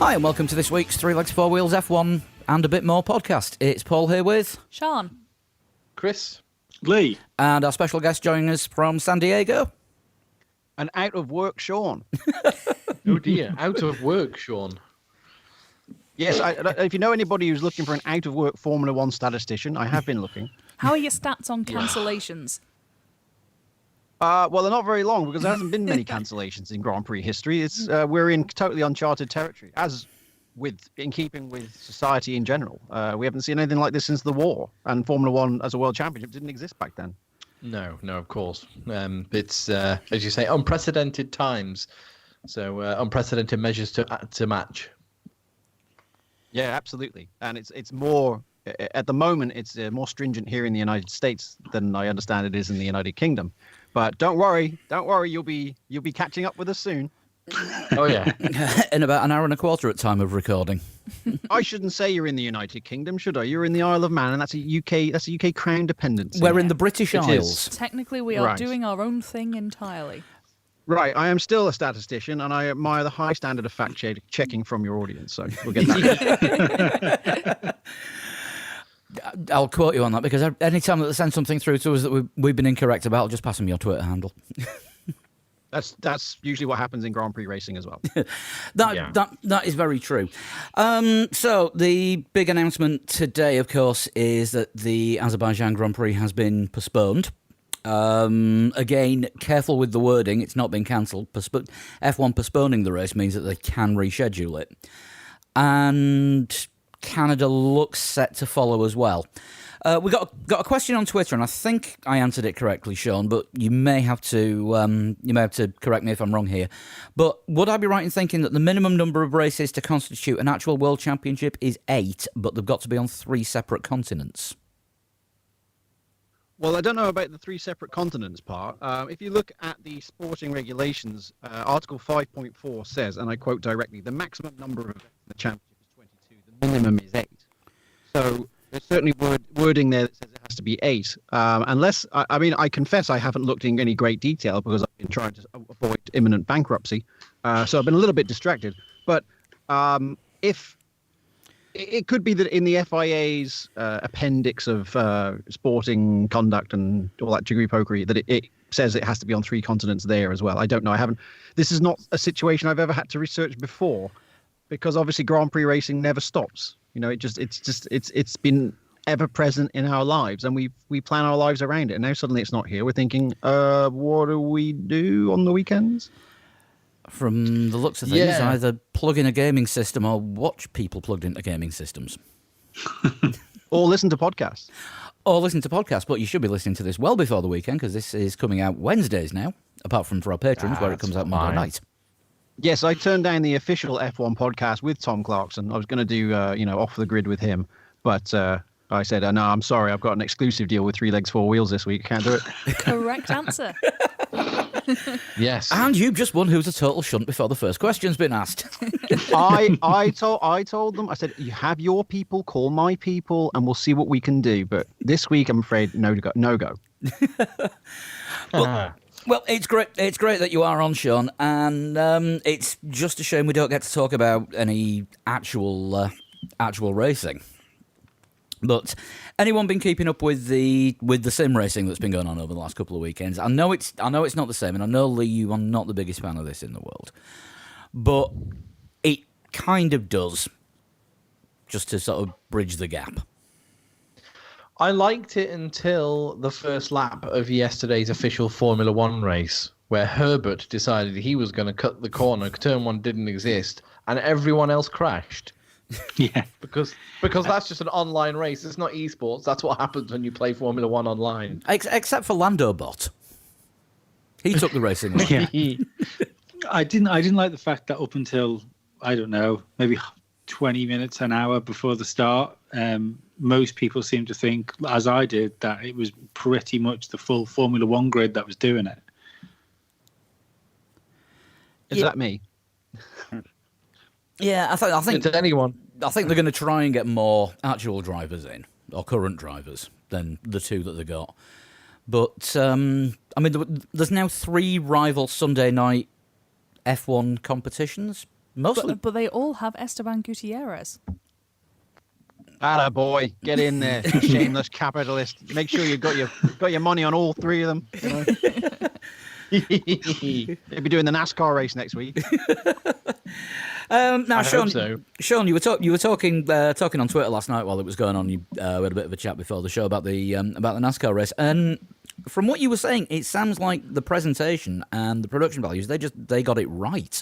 Hi, and welcome to this week's Three Legs, Four Wheels F1 and a bit more podcast. It's Paul here with Sean, Chris, Lee, and our special guest joining us from San Diego. And out of work, Sean. Oh dear, out of work, Sean. Yes, if you know anybody who's looking for an out of work Formula One statistician, I have been looking. how are your stats on cancellations? Well, they're not very long because there hasn't been many cancellations in Grand Prix history. It's we're in totally uncharted territory, in keeping with society in general. We haven't seen anything like this since the war, and Formula One as a world championship didn't exist back then. No, of course. It's as you say, unprecedented times. So unprecedented measures to match. Yeah, absolutely. And it's more at the moment. It's more stringent here in the United States than I understand it is in the United Kingdom. But don't worry, you'll be catching up with us soon. Oh yeah. In about an hour and a quarter at time of recording. I shouldn't say you're in the United Kingdom, should I? You're in the Isle of Man, and that's a UK Crown dependency. We're in the British It Isles. is. Technically, we are Right. doing our own thing entirely. Right, I am still a statistician, and I admire the high standard of fact-checking from your audience, so we'll get that. I'll quote you on that because any time that they send something through to us that we've been incorrect about, I'll just pass them your Twitter handle. That's usually what happens in Grand Prix racing as well. That is very true. So the big announcement today, of course, is that the Azerbaijan Grand Prix has been postponed. Again, careful with the wording. It's not been cancelled. F1 postponing the race means that they can reschedule it. And Canada looks set to follow as well. We got a question on Twitter, and I think I answered it correctly, Sean. But you may have to correct me if I'm wrong here. But would I be right in thinking that the minimum number of races to constitute an actual World Championship is 8, but they've got to be on 3 separate continents? Well, I don't know about the 3 separate continents part. If you look at the sporting regulations, Article 5.4 says, and I quote directly, the maximum number of events in the championship is 22. The minimum is 8. So there's certainly wording there that says it has to be 8. Unless, I confess I haven't looked in any great detail because I've been trying to avoid imminent bankruptcy. So I've been a little bit distracted. But if... It could be that in the FIA's appendix of sporting conduct and all that jiggery pokery that it says it has to be on 3 continents there as well. I don't know. This is not a situation I've ever had to research before, because obviously Grand Prix racing never stops. You know, it's been ever present in our lives, and we plan our lives around it. And now suddenly it's not here. We're thinking, what do we do on the weekends? From the looks of things, either plug in a gaming system or watch people plugged into gaming systems. Or listen to podcasts. But you should be listening to this well before the weekend because this is coming out Wednesdays now, apart from for our patrons where it comes out Monday night. Yes, I turned down the official F1 podcast with Tom Clarkson. I was going to do, off the grid with him, but I said, no, I'm sorry, I've got an exclusive deal with 3 Legs, 4 Wheels this week. Can't do it. Correct answer. Yes. And you've just won Who's a Total Shunt before the first question's been asked. I told them, I said, you have your people, call my people, and we'll see what we can do. But this week, I'm afraid, no go. Well, it's great. It's great that you are on, Sean, and it's just a shame we don't get to talk about any actual racing. But anyone been keeping up with the sim racing that's been going on over the last couple of weekends? I know it's not the same, and I know, Lee, you are not the biggest fan of this in the world, but it kind of does, just to sort of bridge the gap. I liked it until the first lap of yesterday's official Formula One race, where Herbert decided he was going to cut the corner. Turn 1 didn't exist, and everyone else crashed. Yeah, because that's just an online race. It's not esports. That's what happens when you play Formula One online. Except for Lando Bot, he took the racing. yeah. I didn't like the fact that up until, I don't know, maybe 20 minutes, an hour before the start, most people seemed to think, as I did, that it was pretty much the full Formula One grid that was doing it. Is that me? Yeah, I think To anyone. I think they're going to try and get more actual drivers in, or current drivers, than the 2 that they got. But, there's now 3 rival Sunday night F1 competitions Mostly. But they all have Esteban Gutierrez. Atta boy, get in there, shameless capitalist. Make sure you got your money on all three of them. You know? They'll be doing the NASCAR race next week. Now, I Sean, hope so. Sean, you were talking on Twitter last night while it was going on. We had a bit of a chat before the show about the NASCAR race, and from what you were saying, it sounds like the presentation and the production values they got it right.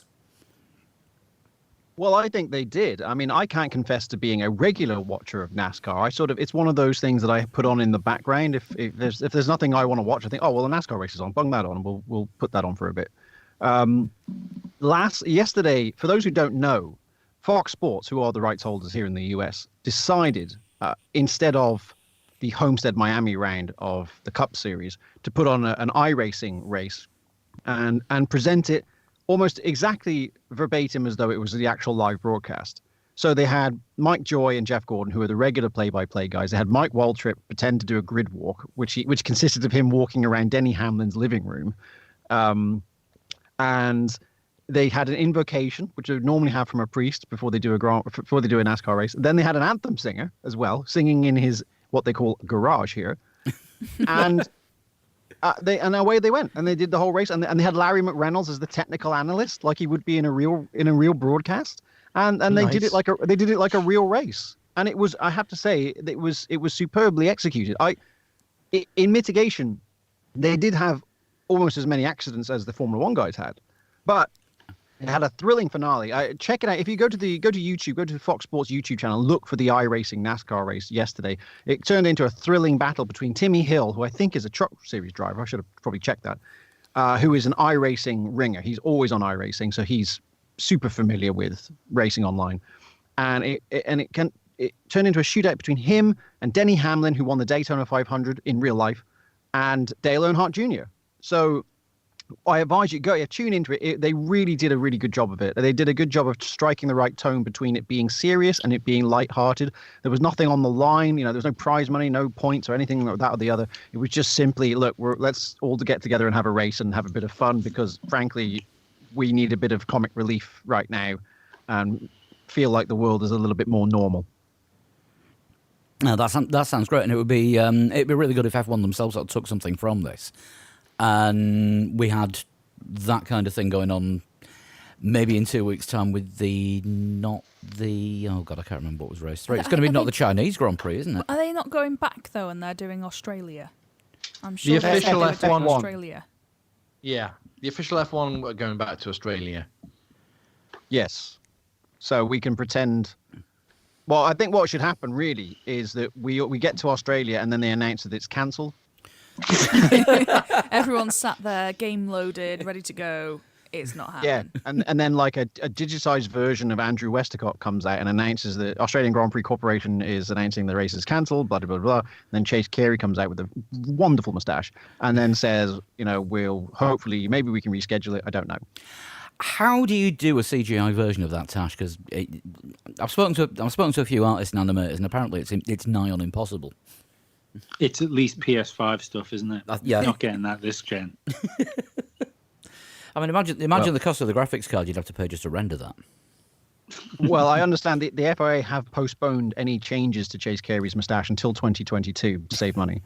Well, I think they did. I mean, I can't confess to being a regular watcher of NASCAR. It's one of those things that I put on in the background. If there's nothing I want to watch, I think, oh well, the NASCAR race is on. Bung that on. We'll put that on for a bit. Yesterday, for those who don't know, Fox Sports, who are the rights holders here in the US, decided instead of the Homestead Miami round of the Cup Series to put on an iRacing race and present it almost exactly verbatim as though it was the actual live broadcast. So they had Mike Joy and Jeff Gordon, who are the regular play-by-play guys. They had Mike Waltrip pretend to do a grid walk, which consisted of him walking around Denny Hamlin's living room. And they had an invocation, which they would normally have from a priest before they do a NASCAR race. Then they had an anthem singer as well, singing in his what they call garage here, and away they went, and they did the whole race, and they had Larry McReynolds as the technical analyst, like he would be in a real broadcast, and nice. They did it like a real race, and it was, I have to say, it was superbly executed. In mitigation, they did have almost as many accidents as the Formula One guys had, but it had a thrilling finale. Check it out. If you go to YouTube, go to the Fox Sports YouTube channel, look for the iRacing NASCAR race yesterday. It turned into a thrilling battle between Timmy Hill, who I think is a Truck Series driver. I should have probably checked that. Who is an iRacing ringer. He's always on iRacing, so he's super familiar with racing online. And it turned into a shootout between him and Denny Hamlin, who won the Daytona 500 in real life, and Dale Earnhardt Jr. So I advise you tune into it. They really did a really good job of it. They did a good job of striking the right tone between it being serious and it being lighthearted. There was nothing on the line. There was no prize money, no points or anything like that or the other. It was just simply, look, let's all get together and have a race and have a bit of fun because, frankly, we need a bit of comic relief right now and feel like the world is a little bit more normal. No, that sounds great, and it'd be really good if F1 themselves sort of took something from this. And we had that kind of thing going on maybe in 2 weeks' time with I can't remember what was race 3. It's going to be not the Chinese Grand Prix, isn't it? Are they not going back, though, and they're doing Australia? I'm sure the official they were doing F1 Australia. Yeah, the official F1 are going back to Australia. Yes. So we can pretend... Well, I think what should happen, really, is that we get to Australia and then they announce that it's cancelled. Everyone's sat there, game loaded, ready to go. It's not happening. Yeah, and then like a digitized version of Andrew Westacott comes out and announces that Australian Grand Prix Corporation is announcing the race is cancelled, blah, blah, blah, blah. And then Chase Carey comes out with a wonderful moustache and then says, we'll hopefully, maybe we can reschedule it. I don't know. How do you do a CGI version of that, Tash? Because I've spoken to a few artists and animators, and apparently it's nigh on impossible. It's at least PS5 stuff, isn't it? Yeah. Not getting that this gen. I mean, imagine the cost of the graphics card you'd have to pay just to render that. Well, I understand the FIA have postponed any changes to Chase Carey's moustache until 2022 to save money.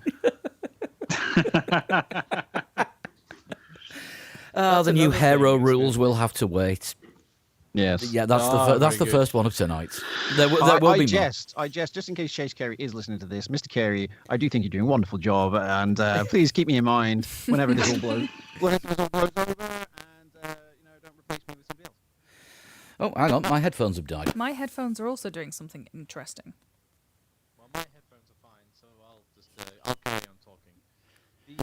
The new Hero rules will have to wait. Yes. Yeah, that's the first one of tonight. There will be more. I jest, just in case Chase Carey is listening to this. Mr. Carey, I do think you're doing a wonderful job, and please keep me in mind whenever this all blows over, and don't replace me with somebody else. Oh, hang on, my headphones have died. My headphones are also doing something interesting. Well, my headphones are fine, so I'll carry on talking. The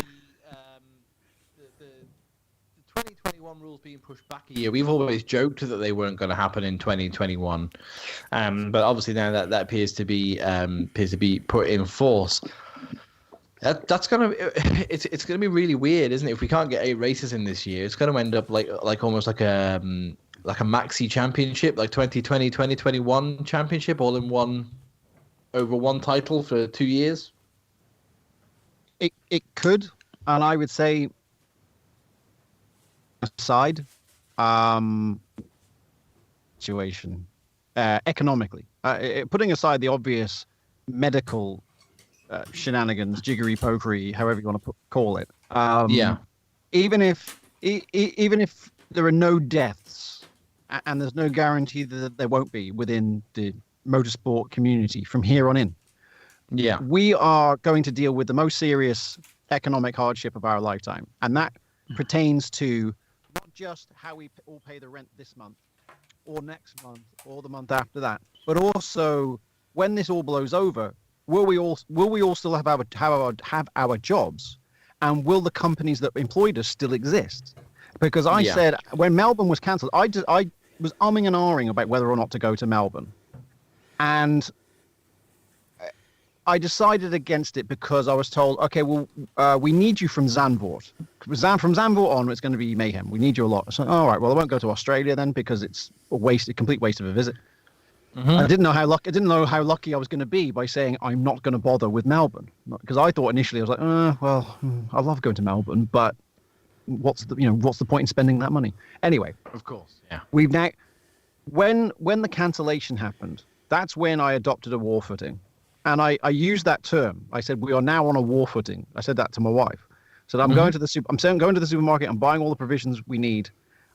2021 rules being pushed back a year. We've always joked that they weren't going to happen in 2021, but obviously now that appears to be put in force. That's it's gonna be really weird, isn't it? If we can't get 8 races in this year, it's gonna end up like almost like a maxi championship, like 2020, 2021 championship, all in one, over one title for 2 years. It could, and I would say, aside, situation economically. Putting aside the obvious medical shenanigans, jiggery pokery, however you want to call it. Even if there are no deaths, and there's no guarantee that there won't be within the motorsport community from here on in, we are going to deal with the most serious economic hardship of our lifetime, and that pertains to not just how we all pay the rent this month, or next month, or the month after that, but also when this all blows over, will we all still have our jobs, and will the companies that employed us still exist? Because I said when Melbourne was cancelled, I was umming and ahhing about whether or not to go to Melbourne, and I decided against it because I was told, okay, well, we need you from Zandvoort. From Zandvoort on, it's going to be mayhem. We need you a lot. So, all right, well, I won't go to Australia then because it's a complete waste of a visit. I didn't know how lucky I was going to be by saying I'm not going to bother with Melbourne, because I thought initially I was like, I love going to Melbourne, but what's the point in spending that money anyway? Of course, yeah. We've now, when the cancellation happened, that's when I adopted a war footing. And I used that term. I said, we are now on a war footing. I said that to my wife. I said, I'm going to the supermarket. I'm buying all the provisions we need.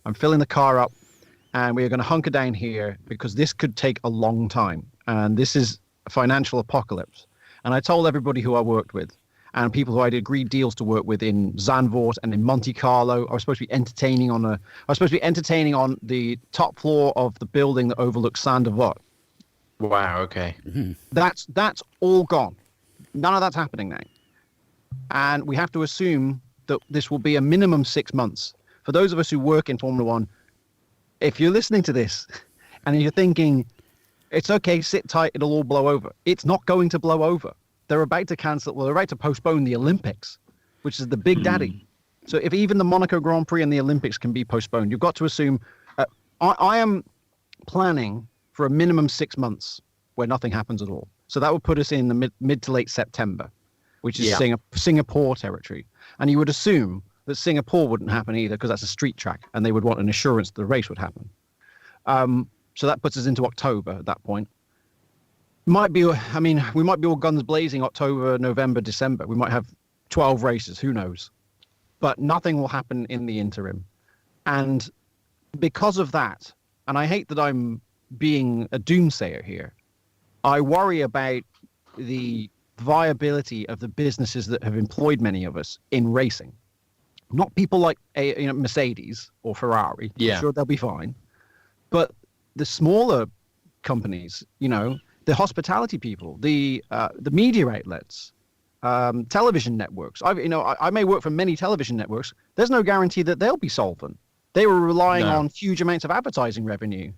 I'm filling the car up, and we are going to hunker down here because this could take a long time. And this is a financial apocalypse. And I told everybody who I worked with and people who I'd agreed deals to work with in Zandvoort and in Monte Carlo. I was supposed to be entertaining on the top floor of the building that overlooks Sandervoort. Wow. Okay. That's all gone. None of that's happening now, and we have to assume that this will be a minimum 6 months. For those of us who work in Formula One, if you're listening to this and you're thinking it's okay, sit tight, it'll all blow over, it's not going to blow over. They're about to cancel. Well, they're about to postpone the Olympics, which is the big daddy. So if even the Monaco Grand Prix and the Olympics can be postponed, you've got to assume. I am planning for a minimum 6 months where nothing happens at all. So that would put us in the mid to late September, which is Singapore territory. And you would assume that Singapore wouldn't happen either because that's a street track and they would want an assurance that the race would happen. So that puts us into October at that point. We might be all guns blazing October, November, December. We might have 12 races, who knows? But nothing will happen in the interim. And because of that, and I hate that I'm being a doomsayer here, I worry about the viability of the businesses that have employed many of us in racing. Not people like Mercedes or Ferrari. Yeah. I'm sure they'll be fine. But the smaller companies, the hospitality people, the media outlets, television networks. I may work for many television networks. There's no guarantee that they'll be solvent. They were relying on huge amounts of advertising revenue.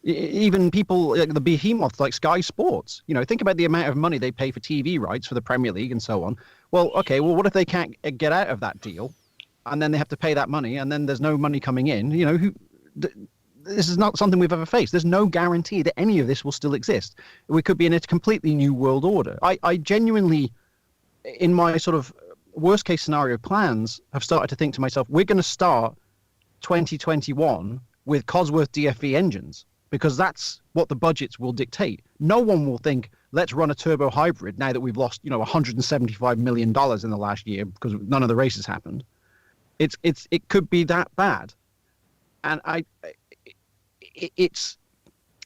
Even people like the behemoths like Sky Sports, think about the amount of money they pay for TV rights for the Premier League and so on. Well, what if they can't get out of that deal and then they have to pay that money and then there's no money coming in? This is not something we've ever faced. There's no guarantee that any of this will still exist. We could be in a completely new world order. I genuinely, in my sort of worst case scenario plans, have started to think to myself, we're going to start 2021 with Cosworth DFV engines, because that's what the budgets will dictate. No one will think, let's run a turbo hybrid now that we've lost, $175 million in the last year because none of the races happened. It could be that bad. And it's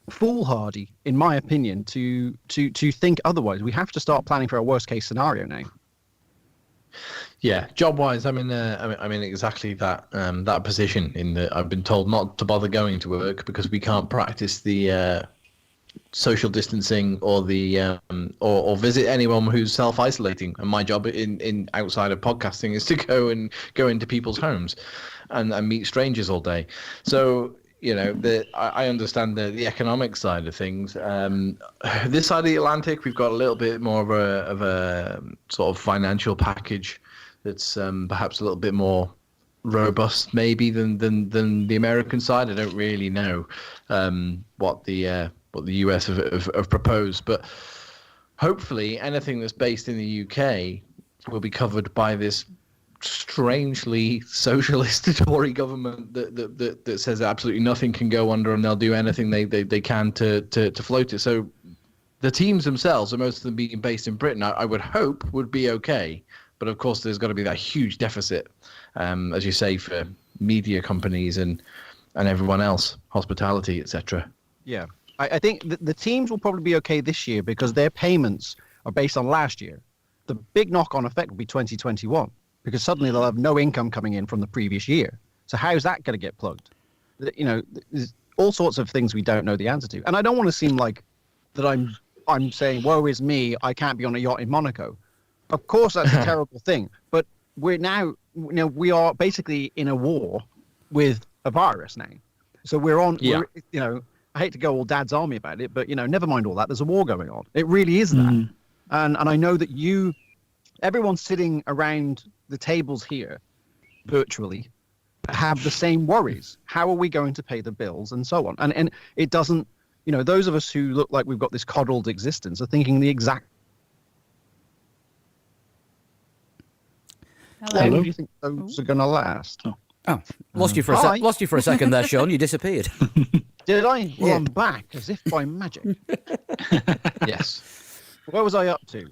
foolhardy, in my opinion, to think otherwise. We have to start planning for a worst case scenario now. Yeah, job wise, I'm in exactly that that position. In that I've been told not to bother going to work because we can't practice the social distancing or the or visit anyone who's self-isolating. And my job in outside of podcasting is to go into people's homes and meet strangers all day. So I understand the economic side of things. This side of the Atlantic, we've got a little bit more of a sort of financial package that's perhaps a little bit more robust, maybe than the American side. I don't really know what the US have proposed, but hopefully anything that's based in the UK will be covered by this strangely socialist Tory government that says absolutely nothing can go under, and they'll do anything they can to float it. So the teams themselves, and most of them being based in Britain, I would hope would be okay. But of course, there's got to be that huge deficit, as you say, for media companies and everyone else, hospitality, etc. Yeah, I think the teams will probably be okay this year because their payments are based on last year. The big knock-on effect will be 2021 because suddenly they'll have no income coming in from the previous year. So how's that going to get plugged? You know, there's all sorts of things we don't know the answer to. And I don't want to seem like that I'm saying, woe is me, I can't be on a yacht in Monaco. Of course, that's a terrible thing. But we're now, we are basically in a war with a virus now. So we're, I hate to go all dad's army about it, but, never mind all that. There's a war going on. It really is that. And I know that everyone sitting around the tables here virtually have the same worries. How are we going to pay the bills and so on? And it doesn't, those of us who look like we've got this coddled existence are thinking the exact. Hello. How long do you think those are going to last? Oh, lost you for a second there, Sean. You disappeared. Did I? Well, Yeah. I'm back as if by magic. Yes. Where was I up to?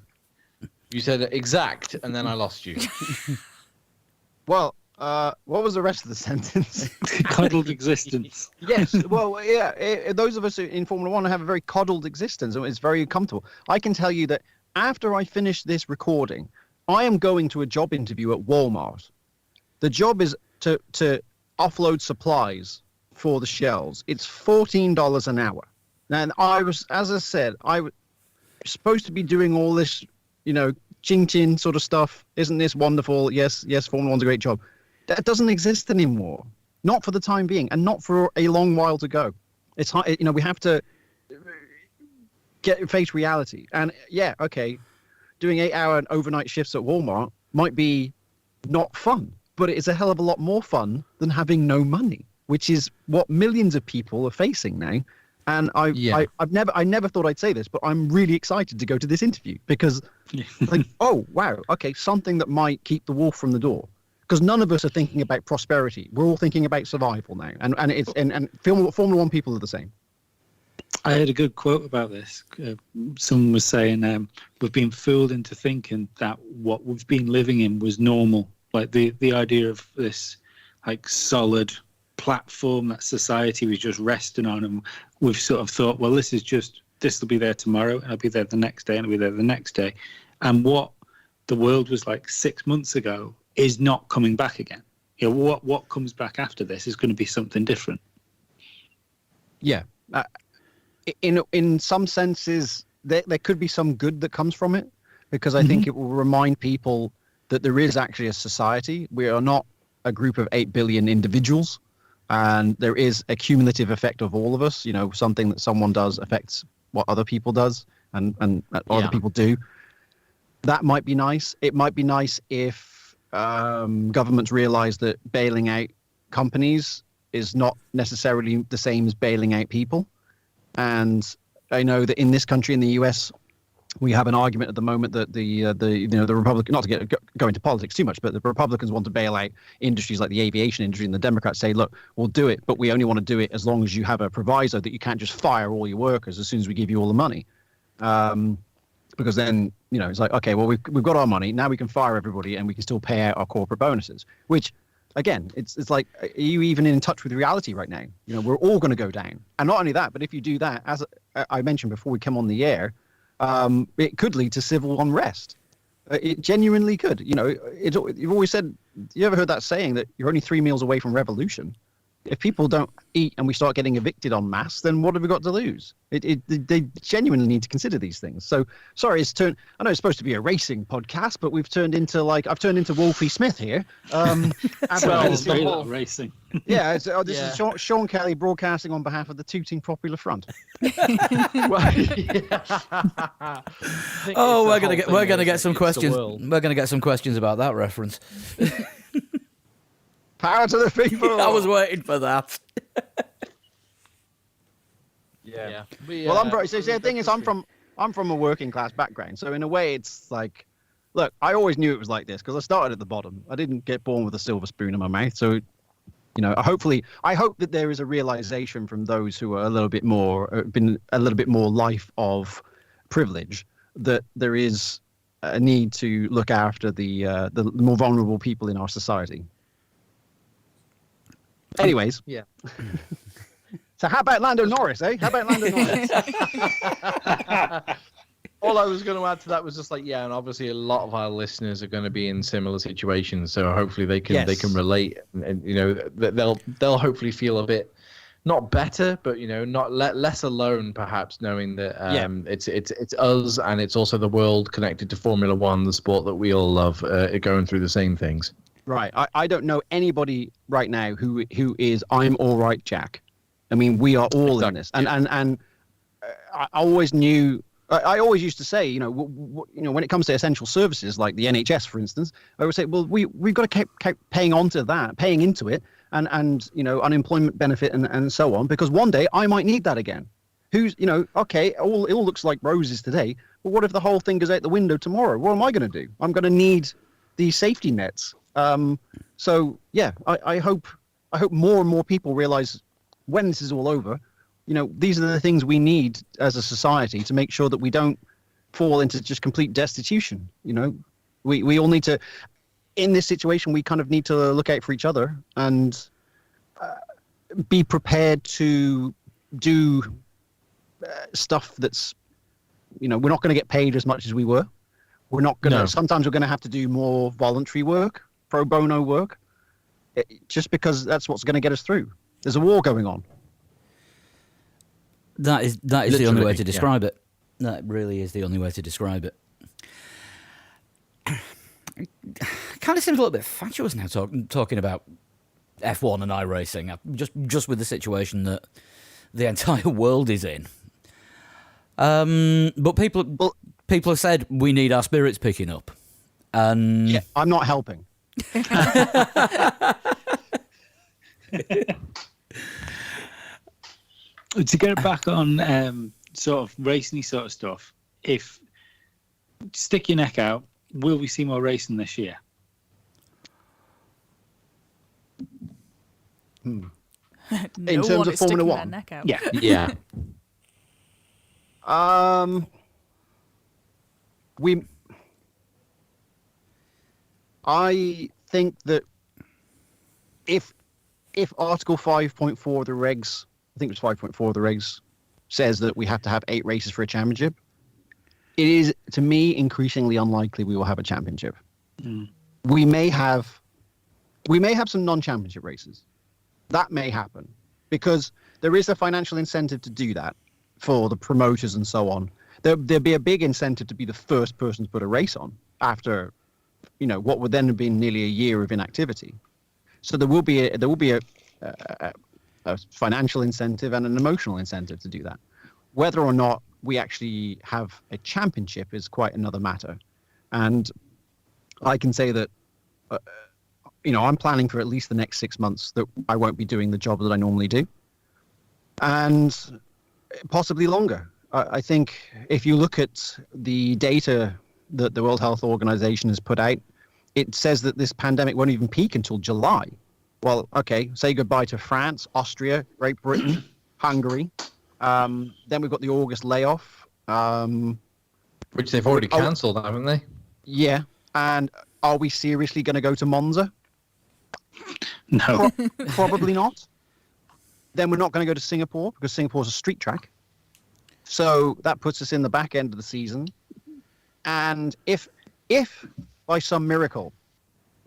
You said exact, and then I lost you. Well, what was the rest of the sentence? Coddled existence. Yes. Well, yeah. Those of us in Formula One have a very coddled existence, and it's very comfortable. I can tell you that after I finish this recording, I am going to a job interview at Walmart. The job is to offload supplies for the shelves. It's $14 an hour. Now, as I said, I was supposed to be doing all this, chin-chin sort of stuff. Isn't this wonderful? Yes, Formula One's a great job. That doesn't exist anymore. Not for the time being, and not for a long while to go. It's hard, we have to face reality. And yeah, okay, doing 8-hour and overnight shifts at Walmart might be not fun, but it is a hell of a lot more fun than having no money, which is what millions of people are facing now. And I never thought I'd say this, but I'm really excited to go to this interview because, oh wow, okay, something that might keep the wolf from the door. Because none of us are thinking about prosperity. We're all thinking about survival now, and Formula One people are the same. I heard a good quote about this. Someone was saying, we've been fooled into thinking that what we've been living in was normal. Like the idea of this like solid platform that society was just resting on. And we've sort of thought, well, this will be there tomorrow, and it'll be there the next day, and it'll be there the next day. And what the world was like 6 months ago is not coming back again. What comes back after this is going to be something different. Yeah. In some senses, there could be some good that comes from it, because I think it will remind people that there is actually a society. We are not a group of 8 billion individuals, and there is a cumulative effect of all of us. Something that someone does affects what other people does and other people do. That might be nice. It might be nice if governments realize that bailing out companies is not necessarily the same as bailing out people. And I know that in this country, in the US, we have an argument at the moment that the Republican, not to go into politics too much, but the Republicans want to bail out industries like the aviation industry, and the Democrats say, look, we'll do it, but we only want to do it as long as you have a proviso that you can't just fire all your workers as soon as we give you all the money. Because then, it's like, okay, well, we've got our money. Now we can fire everybody and we can still pay out our corporate bonuses, which, again, it's like, are you even in touch with reality right now? We're all going to go down. And not only that, but if you do that, as I mentioned before we come on the air, it could lead to civil unrest. It genuinely could. You've always said, you ever heard that saying that you're only 3 meals away from revolution? If people don't eat and we start getting evicted en masse, then what have we got to lose? They genuinely need to consider these things. So, sorry, I know it's supposed to be a racing podcast, but I've turned into Wolfie Smith here. It's very little racing. Yeah, this is Sean Kelly broadcasting on behalf of the Tooting Popular Front. Oh, we're gonna get some questions. We're gonna get some questions about that reference. Power to the people. I was waiting for that. Yeah. Well, the thing is, I'm from a working class background, so in a way, it's like look, I always knew it was like this because I started at the bottom. I didn't get born with a silver spoon in my mouth. So, I hope that there is a realization from those who are a little bit more, been a little bit more life of privilege, that there is a need to look after the more vulnerable people in our society. Anyways, Yeah. So how about Lando Norris, eh? How about Lando Norris? All I was going to add to that was just like, yeah, and obviously a lot of our listeners are going to be in similar situations, so hopefully they can relate, and they'll hopefully feel a bit not better, but not less alone, perhaps, knowing that it's us, and it's also the world connected to Formula One, the sport that we all love, going through the same things. Right. I don't know anybody right now who is I'm all right, Jack. I mean, we are all in this, and I always knew. I always used to say, when it comes to essential services like the NHS, for instance, I would say, well, we've got to keep paying into it, and unemployment benefit and so on, because one day I might need that again. Okay, it all looks like roses today, but what if the whole thing goes out the window tomorrow? What am I going to do? I'm going to need these safety nets. So yeah, I hope more and more people realize when this is all over, these are the things we need as a society to make sure that we don't fall into just complete destitution. We all need to, in this situation, we kind of need to look out for each other and be prepared to do stuff that's, we're not going to get paid as much as we were. We're not going to, sometimes we're going to have to do more voluntary work, pro bono work, just because that's what's going to get us through. There's a war going on. That is the only way to describe it. That really is the only way to describe it. Kind of seems a little bit fatuous now talking about F1 and iRacing, just with the situation that the entire world is in. But people have said we need our spirits picking up, and yeah, I'm not helping. To get back on sort of racing sort of stuff, if stick your neck out, will we see more racing this year? In terms of Formula One? Yeah. Yeah. I think that if Article 5.4 of the regs, I think it was 5.4 of the regs, says that we have to have 8 races for a championship, it is, to me, increasingly unlikely we will have a championship. Mm. We may have some non-championship races. That may happen because there is a financial incentive to do that for the promoters and so on. There'd be a big incentive to be the first person to put a race on after, what would then have been nearly a year of inactivity. So there will be a financial incentive and an emotional incentive to do that. Whether or not we actually have a championship is quite another matter. And I can say that, I'm planning for at least the next 6 months that I won't be doing the job that I normally do. And possibly longer. I think if you look at the data that the World Health Organization has put out, it says that this pandemic won't even peak until July. Well, okay, say goodbye to France, Austria, Great Britain, Hungary. Then we've got the August layoff. Which they've already cancelled, haven't they? Yeah. And are we seriously going to go to Monza? No. Probably not. Then we're not going to go to Singapore because Singapore's a street track. So that puts us in the back end of the season. And if by some miracle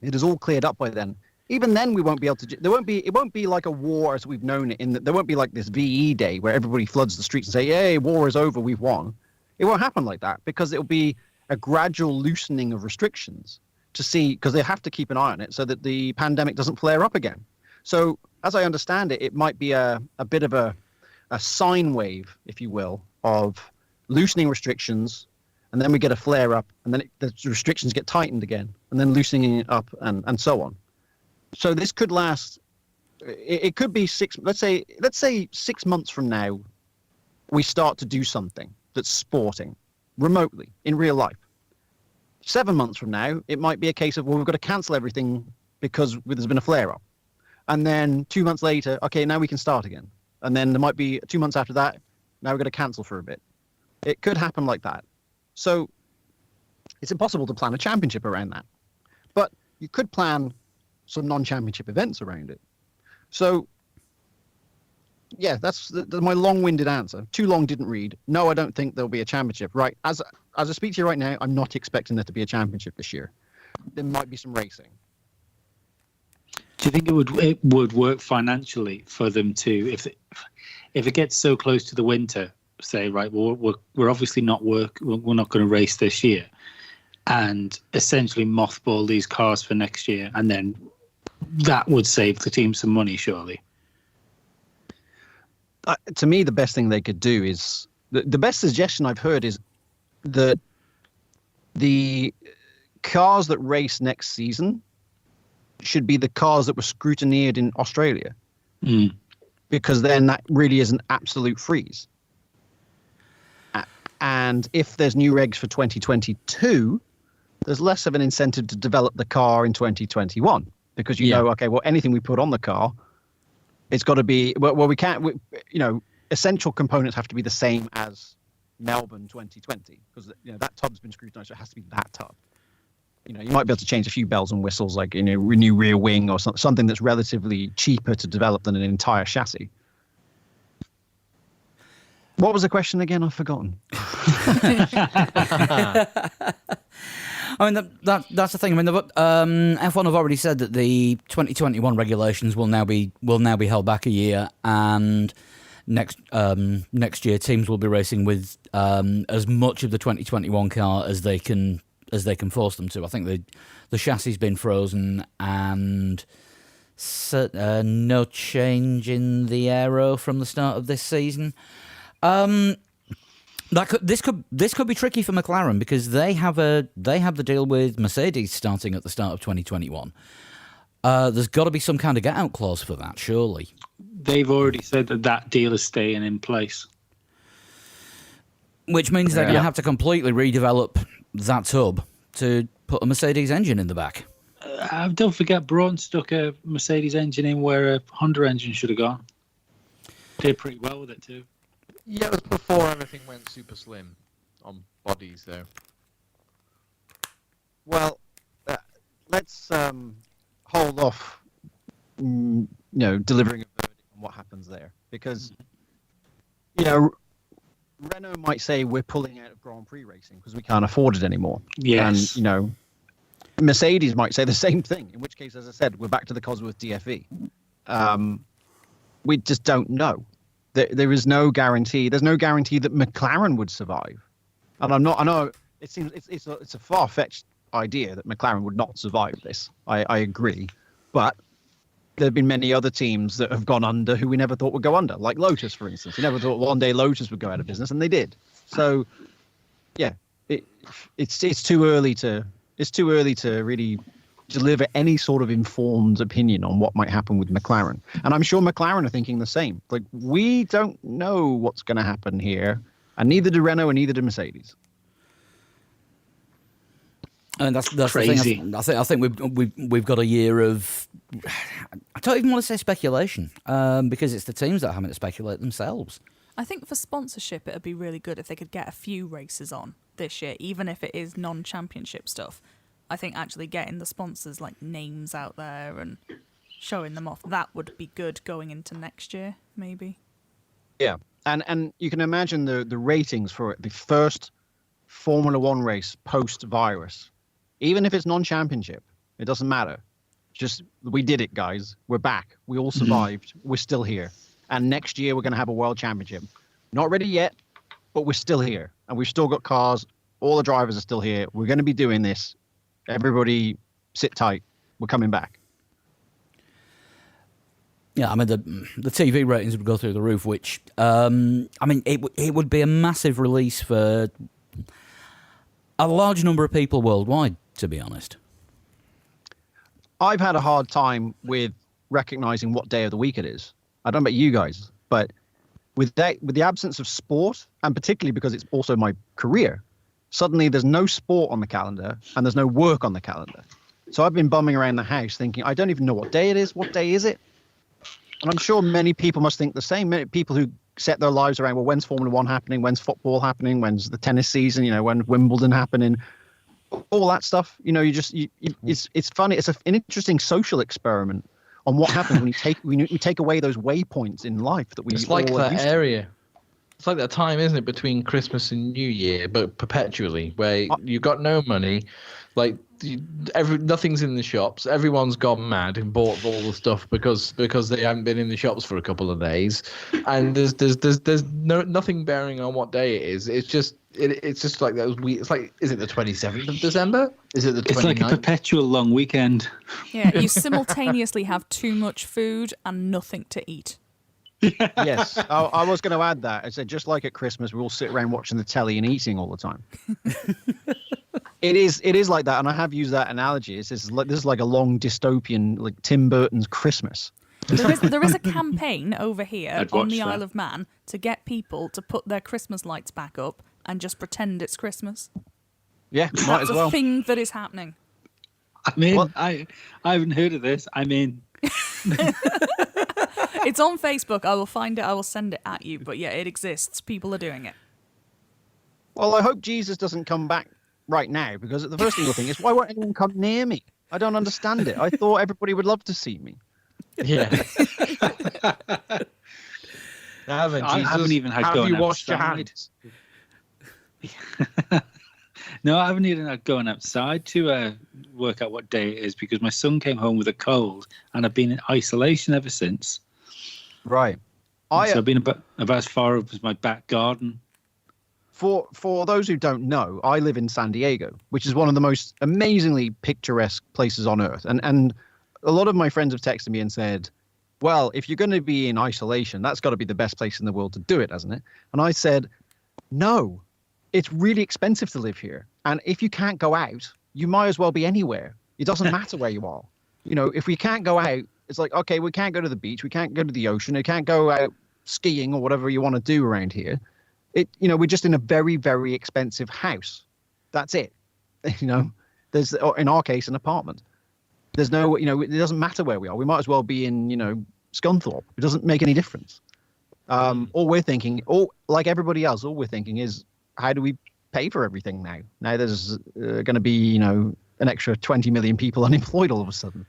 it is all cleared up by then, even then we won't be able to. It won't be like a war as we've known it. There won't be like this VE day where everybody floods the streets and say, "Yay, war is over, we've won." It won't happen like that because it'll be a gradual loosening of restrictions to see, because they have to keep an eye on it so that the pandemic doesn't flare up again. So as I understand it, it might be a bit of a sine wave, if you will, of loosening restrictions, and then we get a flare up, and then the restrictions get tightened again, and then loosening it up, and so on. So this could last. It could be let's say 6 months from now, we start to do something that's sporting remotely in real life. 7 months from now, it might be a case of, well, we've got to cancel everything because there's been a flare-up. And then 2 months later, okay, now we can start again. And then there might be 2 months after that, now we're going to cancel for a bit. It could happen like that. So it's impossible to plan a championship around that. But you could plan some non-championship events around it. So, yeah, that's my long-winded answer. Too long, didn't read. No, I don't think there'll be a championship. Right, as I speak to you right now, I'm not expecting there to be a championship this year. There might be some racing. Do you think it would work financially for them to, if it gets so close to the winter, say, right, well, we're obviously we're not going to race this year, and essentially mothball these cars for next year, and then that would save the team some money, surely. To me, the best thing they could do is the best suggestion I've heard is that the cars that race next season should be the cars that were scrutinized in Australia, because then that really is an absolute freeze. And if there's new regs for 2022, there's less of an incentive to develop the car in 2021, because you know, okay, well, anything we put on the car, it's got to be, well, we can't, essential components have to be the same as Melbourne 2020, because that tub's been scrutinized, so it has to be that tub. You might be able to change a few bells and whistles, like new rear wing or something that's relatively cheaper to develop than an entire chassis. What was the question again? I've forgotten. I mean, that's the thing. I mean, F1 have already said that the 2021 regulations will now be held back a year, and next year teams will be racing with as much of the 2021 car as they can force them to. I think the chassis has been frozen, and no change in the aero from the start of this season. This could be tricky for McLaren, because they have the deal with Mercedes starting at the start of 2021. There's got to be some kind of get out clause for that, surely. They've already said that deal is staying in place, which means they're going to have to completely redevelop that tub to put a Mercedes engine in the back. Don't forget, Braun stuck a Mercedes engine in where a Honda engine should have gone. Did pretty well with it too. Yeah, it was before everything went super slim on bodies, though. Well, let's hold off, delivering a verdict on what happens there, because, Renault might say we're pulling out of Grand Prix racing because we can't afford it anymore. Yes. And, Mercedes might say the same thing, in which case, as I said, we're back to the Cosworth DFE. We just don't know. There is no guarantee. There's no guarantee that McLaren would survive. And I know it seems it's a far-fetched idea that McLaren would not survive this. I agree. But there have been many other teams that have gone under who we never thought would go under, like Lotus, for instance. We never thought one day Lotus would go out of business, and they did. So, yeah, it's too early to really deliver any sort of informed opinion on what might happen with McLaren. And I'm sure McLaren are thinking the same. Like, we don't know what's going to happen here, and neither do Renault and neither do Mercedes. And that's crazy. The thing. I think we've got a year of, I don't even want to say speculation, because it's the teams that are having to speculate themselves. I think for sponsorship, it'd be really good if they could get a few races on this year, even if it is non-championship stuff. I think actually getting the sponsors' names out there and showing them off, that would be good going into next year, maybe. Yeah, and you can imagine the ratings for the first Formula One race post-virus. Even if it's non-championship, it doesn't matter. Just, we did it, guys. We're back. We all survived. We're still here. And next year we're going to have a world championship. Not ready yet, but we're still here. And we've still got cars. All the drivers are still here. We're going to be doing this. Everybody sit tight. We're coming back. Yeah, I mean, the TV ratings would go through the roof, which, it would be a massive release for a large number of people worldwide, to be honest. I've had a hard time with recognizing what day of the week it is. I don't know about you guys, but with the absence of sport, and particularly because it's also my career, suddenly there's no sport on the calendar and there's no work on the calendar. So I've been bumming around the house thinking, I don't even know what day it is. What day is it? And I'm sure many people must think the same. Many people who set their lives around, well, when's Formula One happening? When's football happening? When's the tennis season? When Wimbledon happening? All that stuff. It's funny. It's an interesting social experiment on what happens when you take away those waypoints in life that we. It's like all that used to. area. It's like that time, isn't it, between Christmas and New Year, but perpetually, where you got no money, like nothing's in the shops. Everyone's gone mad and bought all the stuff because they haven't been in the shops for a couple of days, and there's nothing bearing on what day it is. It's just like those weeks. It's like, is it the 27th of December? Is it the 29th? It's like a perpetual long weekend. Yeah, you simultaneously have too much food and nothing to eat. Yes, I was going to add that. I said, just like at Christmas, we all sit around watching the telly and eating all the time. It is like that, and I have used that analogy. This is like a long dystopian, like Tim Burton's Christmas. There is a campaign over here I'd on watch the that. Isle of Man to get people to put their Christmas lights back up and just pretend it's Christmas. Yeah, might That's as a well. thing that is happening. I'm in. What? I haven't heard of this. I'm in. It's on Facebook. I will find it. I will send it at you. But yeah, it exists. People are doing it. Well, I hope Jesus doesn't come back right now, because the first thing you'll think is, why won't anyone come near me? I don't understand it. I thought everybody would love to see me. Yeah. I haven't even had Have going you washed your outside. hands? No, I haven't even had going outside to work out what day it is, because my son came home with a cold and I've been in isolation ever since. Right. So I've been about as far up as my back garden. For those who don't know, I live in San Diego, which is one of the most amazingly picturesque places on earth. And a lot of my friends have texted me and said, well, if you're going to be in isolation, that's got to be the best place in the world to do it, hasn't it? And I said, no, it's really expensive to live here. And if you can't go out, you might as well be anywhere. It doesn't matter where you are. If we can't go out, it's like, okay, we can't go to the beach. We can't go to the ocean. We can't go out skiing or whatever you want to do around here. We're just in a very, very expensive house. That's it. There's, in our case, an apartment. There's no, it doesn't matter where we are. We might as well be in, Scunthorpe. It doesn't make any difference. All we're thinking, like everybody else, all we're thinking is, how do we pay for everything now? Now there's going to be, an extra 20 million people unemployed all of a sudden.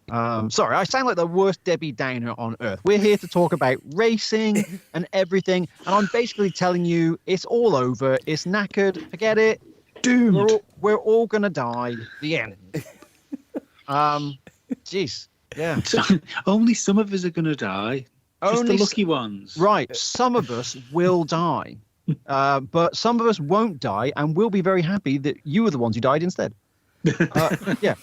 Sorry, I sound like the worst Debbie Downer on earth. We're here to talk about racing and everything, and I'm basically telling you it's all over. It's knackered. Forget it. Doomed. We're all gonna die. The end. Jeez. Yeah. Only some of us are going to die. Just Only the lucky ones. Right. Some of us will die, but some of us won't die, and we'll be very happy that you were the ones who died instead. Yeah.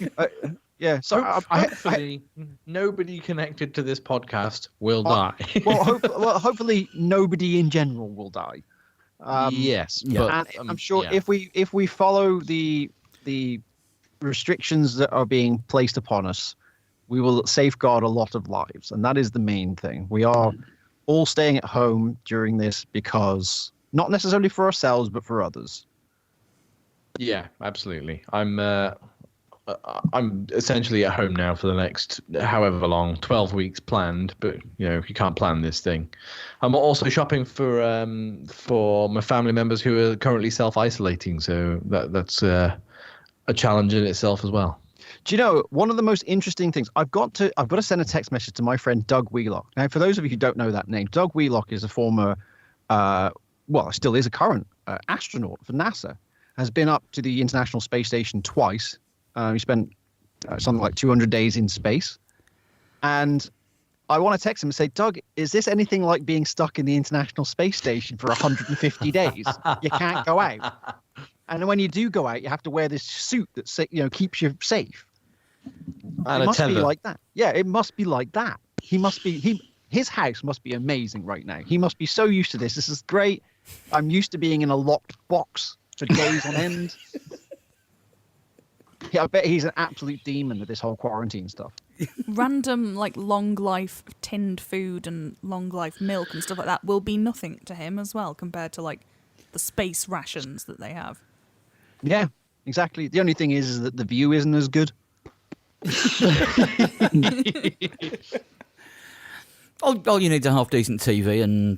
Yeah, so hopefully nobody connected to this podcast will die. Hopefully nobody in general will die. Yes, and but I'm sure if we follow the restrictions that are being placed upon us, we will safeguard a lot of lives, and that is the main thing. We are all staying at home during this because not necessarily for ourselves, but for others. Yeah, absolutely. I'm essentially at home now for the next however long, 12 weeks planned, but you can't plan this thing. I'm also shopping for my family members who are currently self-isolating, so that's a challenge in itself as well. Do you know, one of the most interesting things, I've got to send a text message to my friend Doug Wheelock. Now, for those of you who don't know that name, Doug Wheelock is a former, still is a current astronaut for NASA, has been up to the International Space Station twice. He spent something like 200 days in space. And I want to text him and say, Doug, is this anything like being stuck in the International Space Station for 150 days? You can't go out. And when you do go out, you have to wear this suit that keeps you safe. And it must be like that. Yeah, it must be like that. His house must be amazing right now. He must be so used to this. This is great. I'm used to being in a locked box for days on end. Yeah, I bet he's an absolute demon with this whole quarantine stuff. Random, long life tinned food and long life milk and stuff like that will be nothing to him as well, compared to, the space rations that they have. Yeah, exactly. The only thing is that the view isn't as good. All you need is a half decent TV and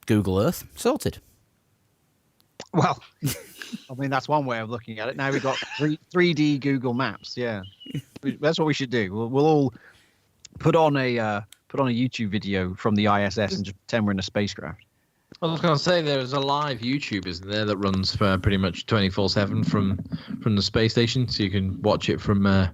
Google Earth. Sorted. Well, I mean, that's one way of looking at it. Now we've got 3D Google Maps. Yeah, that's what we should do. We'll all put on a YouTube video from the ISS and just pretend we're in a spacecraft. I was going to say there's a live YouTube, isn't there, that runs for pretty much 24/7 from the space station, so you can watch it from. I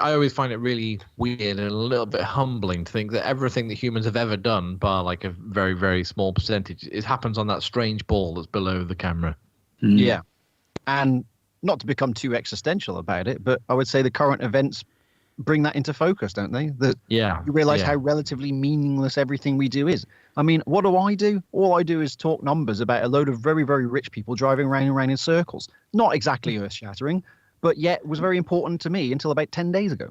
always find it really weird and a little bit humbling to think that everything that humans have ever done, bar like a very, very small percentage, it happens on that strange ball that's below the camera. Yeah, and not to become too existential about it, but I would say the current events bring that into focus, don't they? That you realize how relatively meaningless everything we do is. I mean, what do? All I do is talk numbers about a load of very, very rich people driving around and around in circles. Not exactly earth-shattering, but yet was very important to me until about 10 days ago.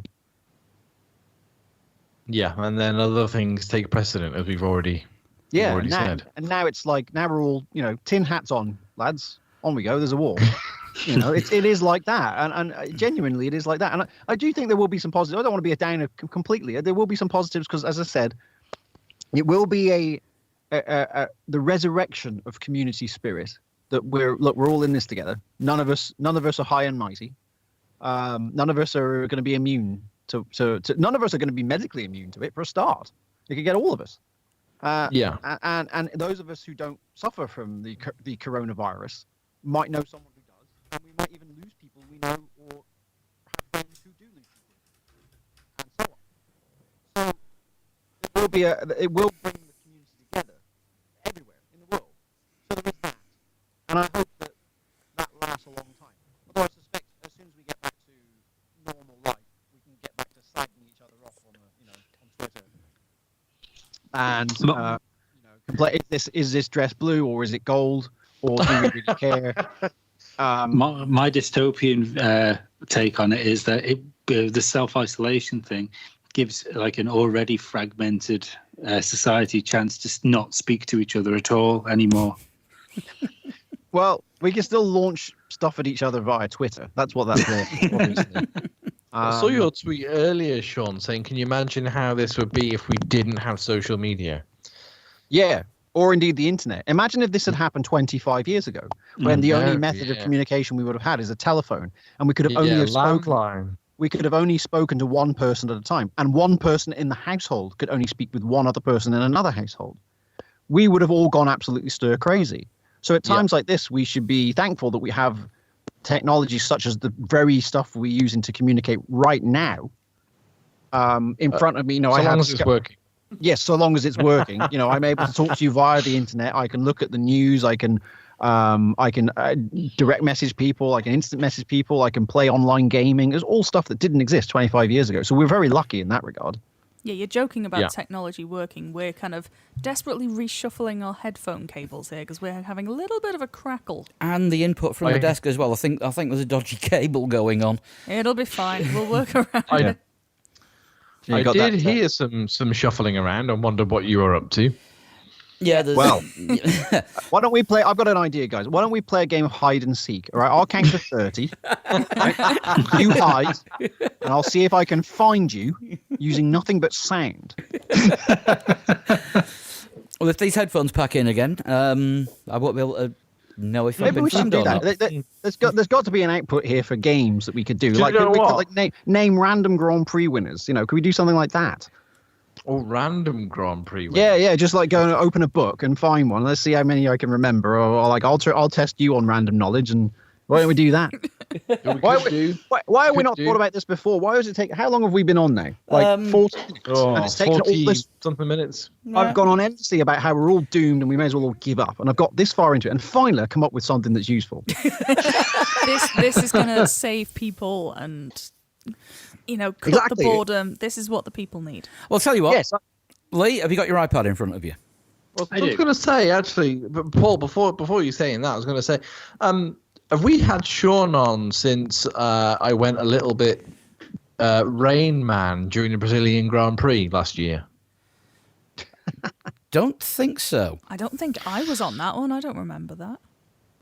Yeah, and then other things take precedent, as we've already said. And now it's like, now we're all, tin hats on, lads. On we go, there's a war. It is like that. And genuinely, it is like that. And I do think there will be some positives. I don't want to be a downer completely. There will be some positives because, as I said, it will be the resurrection of community spirit. That we're all in this together. None of us are high and mighty. None of us are going to be immune to none of us are going to be medically immune to it for a start. It could get all of us. And those of us who don't suffer from the coronavirus might know someone who does, and we might even lose people we know or have friends who do lose people, and so on. So it will bring the community together everywhere in the world. So there is that. And I hope that lasts a long time. Although I suspect as soon as we get back to normal life, we can get back to slagging each other off on Twitter. And is this dress blue or is it gold or do we really care? My dystopian take on it is that the self-isolation thing gives like an already fragmented society a chance to not speak to each other at all anymore. Well, we can still launch stuff at each other via Twitter. That's what that's there for, obviously. I saw your tweet earlier, Sean, saying, can you imagine how this would be if we didn't have social media? Yeah, or indeed the internet. Imagine if this had happened 25 years ago, when the only method of communication we would have had is a telephone, and we could have only spoken to one person at a time, and one person in the household could only speak with one other person in another household. We would have all gone absolutely stir crazy. So at times like this, we should be thankful that we have technology such as the very stuff we're using to communicate right now in front of me. So long as it's working. Yes, so long as it's working. I'm able to talk to you via the internet. I can look at the news. I can direct message people. I can instant message people. I can play online gaming. There's all stuff that didn't exist 25 years ago. So we're very lucky in that regard. Yeah, you're joking about technology working. We're kind of desperately reshuffling our headphone cables here because we're having a little bit of a crackle. And the input from the desk as well. I think there's a dodgy cable going on. It'll be fine. We'll work around it. I did hear some shuffling around and wondered what you were up to. Yeah, well, why don't we play? I've got an idea, guys. Why don't we play a game of hide and seek? All right, I'll count to 30. You hide, and I'll see if I can find you using nothing but sound. Well, if these headphones pack in again, I won't be able to know if I've been we should found do or that. not. There's got to be an output here for games that we could do. Like, we could name random Grand Prix winners. Could we do something like that? Or random Grand Prix winners. Yeah, just like go and open a book and find one. Let's see how many I can remember. Or like I'll test you on random knowledge, and why don't we do that? Why have we not thought about this before? Why does it take? How long have we been on now? Like 40 minutes. And it's taken 40 all this something minutes. I've gone on endlessly about how we're all doomed and we may as well all give up. And I've got this far into it, and finally I come up with something that's useful. This is going to save people and cut the boredom. This is what the people need. Well, I'll tell you what. Yes. Lee, have you got your iPad in front of you? Well, I was going to say, actually, but Paul, before you saying that, I was going to say, have we had Sean on since I went a little bit Rain Man during the Brazilian Grand Prix last year? don't think so. I don't think I was on that one. I don't remember that.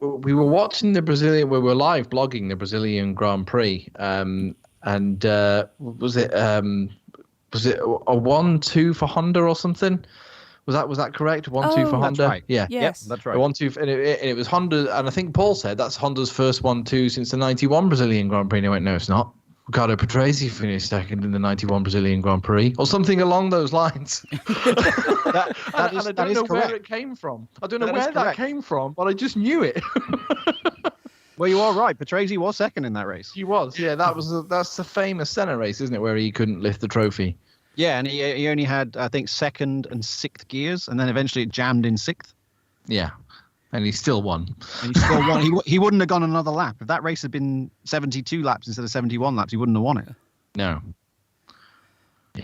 We were watching we were live blogging the Brazilian Grand Prix, and was it a 1-2 for Honda or something? Was that correct? 1-2 for Oh, Honda. That's right. Yeah. Yes. That's right. A 1-2, and it was Honda, and I think Paul said that's Honda's first 1-2 since the '91 Brazilian Grand Prix. And he went, no, it's not. Ricardo Patrese finished second in the '91 Brazilian Grand Prix, or something along those lines. That I is don't know where correct. it came from. I don't know That is where that correct. came from, but I just knew it. Well, you are right. Patrese was second in that race. He was, yeah. That's the famous Senna race, isn't it, where he couldn't lift the trophy? Yeah, and he only had, I think, second and sixth gears, and then eventually it jammed in sixth. Yeah, and he still won. And he still won. He wouldn't have gone another lap. If that race had been 72 laps instead of 71 laps, he wouldn't have won it. No.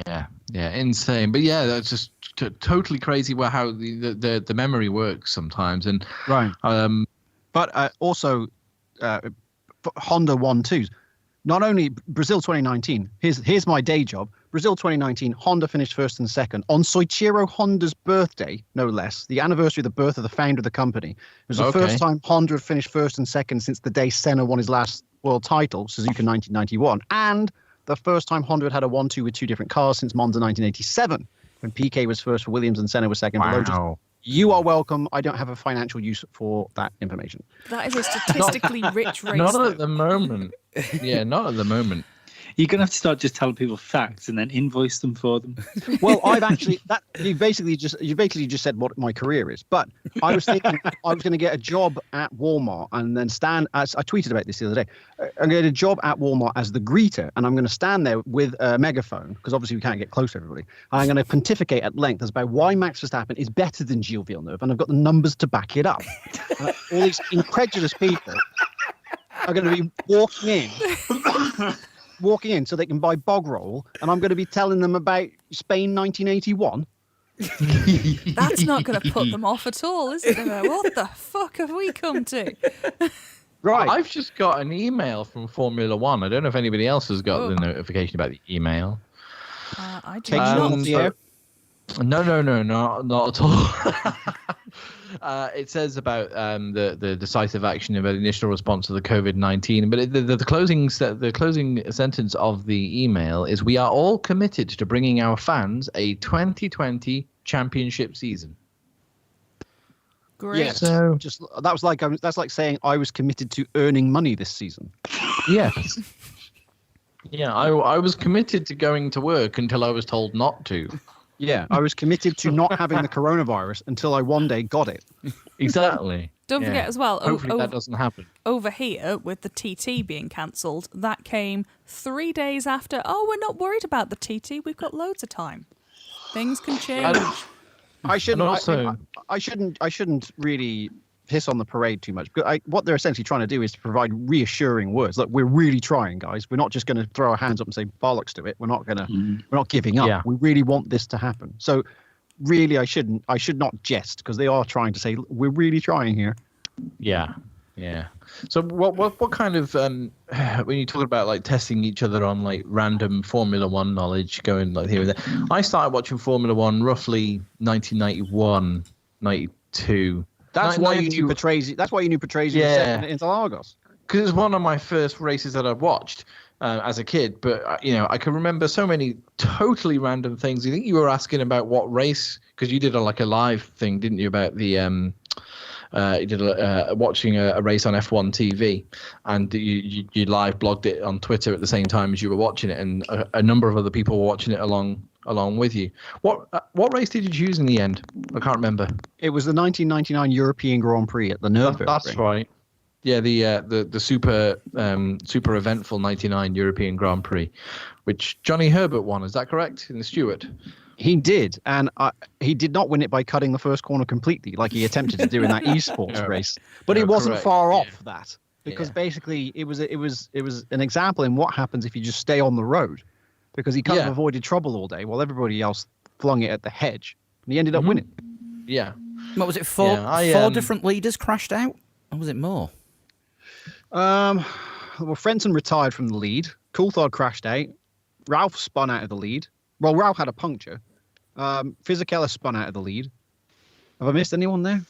Yeah, insane. But yeah, that's just totally crazy how the memory works sometimes. And Right. But also, Honda 1-2s. Not only Brazil 2019. Here's my day job. Brazil 2019. Honda finished first and second on Soichiro Honda's birthday, no less. The anniversary of the birth of the founder of the company. It was the first time Honda had finished first and second since the day Senna won his last world title, Suzuka 1991, and the first time Honda had a 1-2 with two different cars since Monza 1987, when Piquet was first for Williams and Senna was second for Lotus. wow. You are welcome. I don't have a financial use for that information. That is a statistically rich race. Not though. at the moment. Yeah, not at the moment. You're going to have to start just telling people facts and then invoice them for them. Well, you basically just said what my career is. But I was thinking I was going to get a job at Walmart and then stand as I tweeted about this the other day. I'm going to get a job at Walmart as the greeter, and I'm going to stand there with a megaphone because obviously we can't get close to everybody. And I'm going to pontificate at length as about why Max Verstappen is better than Gilles Villeneuve, and I've got the numbers to back it up. All these incredulous people are going to be walking in so they can buy bog roll, and I'm going to be telling them about Spain 1981. That's not going to put them off at all, is it? They're like, what the fuck have we come to? Right. I've just got an email from Formula One. I don't know if anybody else has got the notification about the email. I do Take not. you off the air. No, not at all. It says about the decisive action about initial response to the COVID-19, but the closing sentence of the email is: "We are all committed to bringing our fans a 2020 championship season." Great. Yes. So That's like saying I was committed to earning money this season. yes, yeah, I was committed to going to work until I was told not to. Yeah, I was committed to not having the coronavirus until I one day got it. Exactly. Don't Yeah. forget as well, Hopefully that doesn't happen. over here with the TT being cancelled, that came 3 days after, oh, we're not worried about the TT, we've got loads of time. Things can change. I shouldn't. And also- I shouldn't really piss on the parade too much. But what they're essentially trying to do is to provide reassuring words. Look, we're really trying, guys. We're not just going to throw our hands up and say bollocks to it. We're not We're not giving up. Yeah. We really want this to happen. So, really, I should not jest because they are trying to say we're really trying here. Yeah. So what kind of when you talk about like testing each other on like random Formula One knowledge going like here and there, I started watching Formula One roughly 1991, 92. That's why you knew Patrese. That's why you knew Patrese was second at Interlagos. Because it was one of my first races that I watched as a kid. But I can remember so many totally random things. I think you were asking about what race, because you did a live thing, didn't you, about the you did watching a race on F1 TV, and you live blogged it on Twitter at the same time as you were watching it, and a number of other people were watching it along with you. What race did you choose in the end? I can't remember. It was the 1999 European Grand Prix at the Nürburgring. That's right. Yeah, the super eventful 99 European Grand Prix, which Johnny Herbert won. Is that correct? In the Stewart. He did, and he did not win it by cutting the first corner completely, like he attempted to do in that esports race. But he wasn't correct. far Yeah. off that, because basically it was an example in what happens if you just stay on the road, because he kind of avoided trouble all day while everybody else flung it at the hedge, and he ended up winning. Yeah. What was it? Four different leaders crashed out, or was it more? Well, Frentzen retired from the lead. Coulthard crashed out. Ralph spun out of the lead. Well, Ralph had a puncture. Fisichella spun out of the lead. Have I missed anyone there?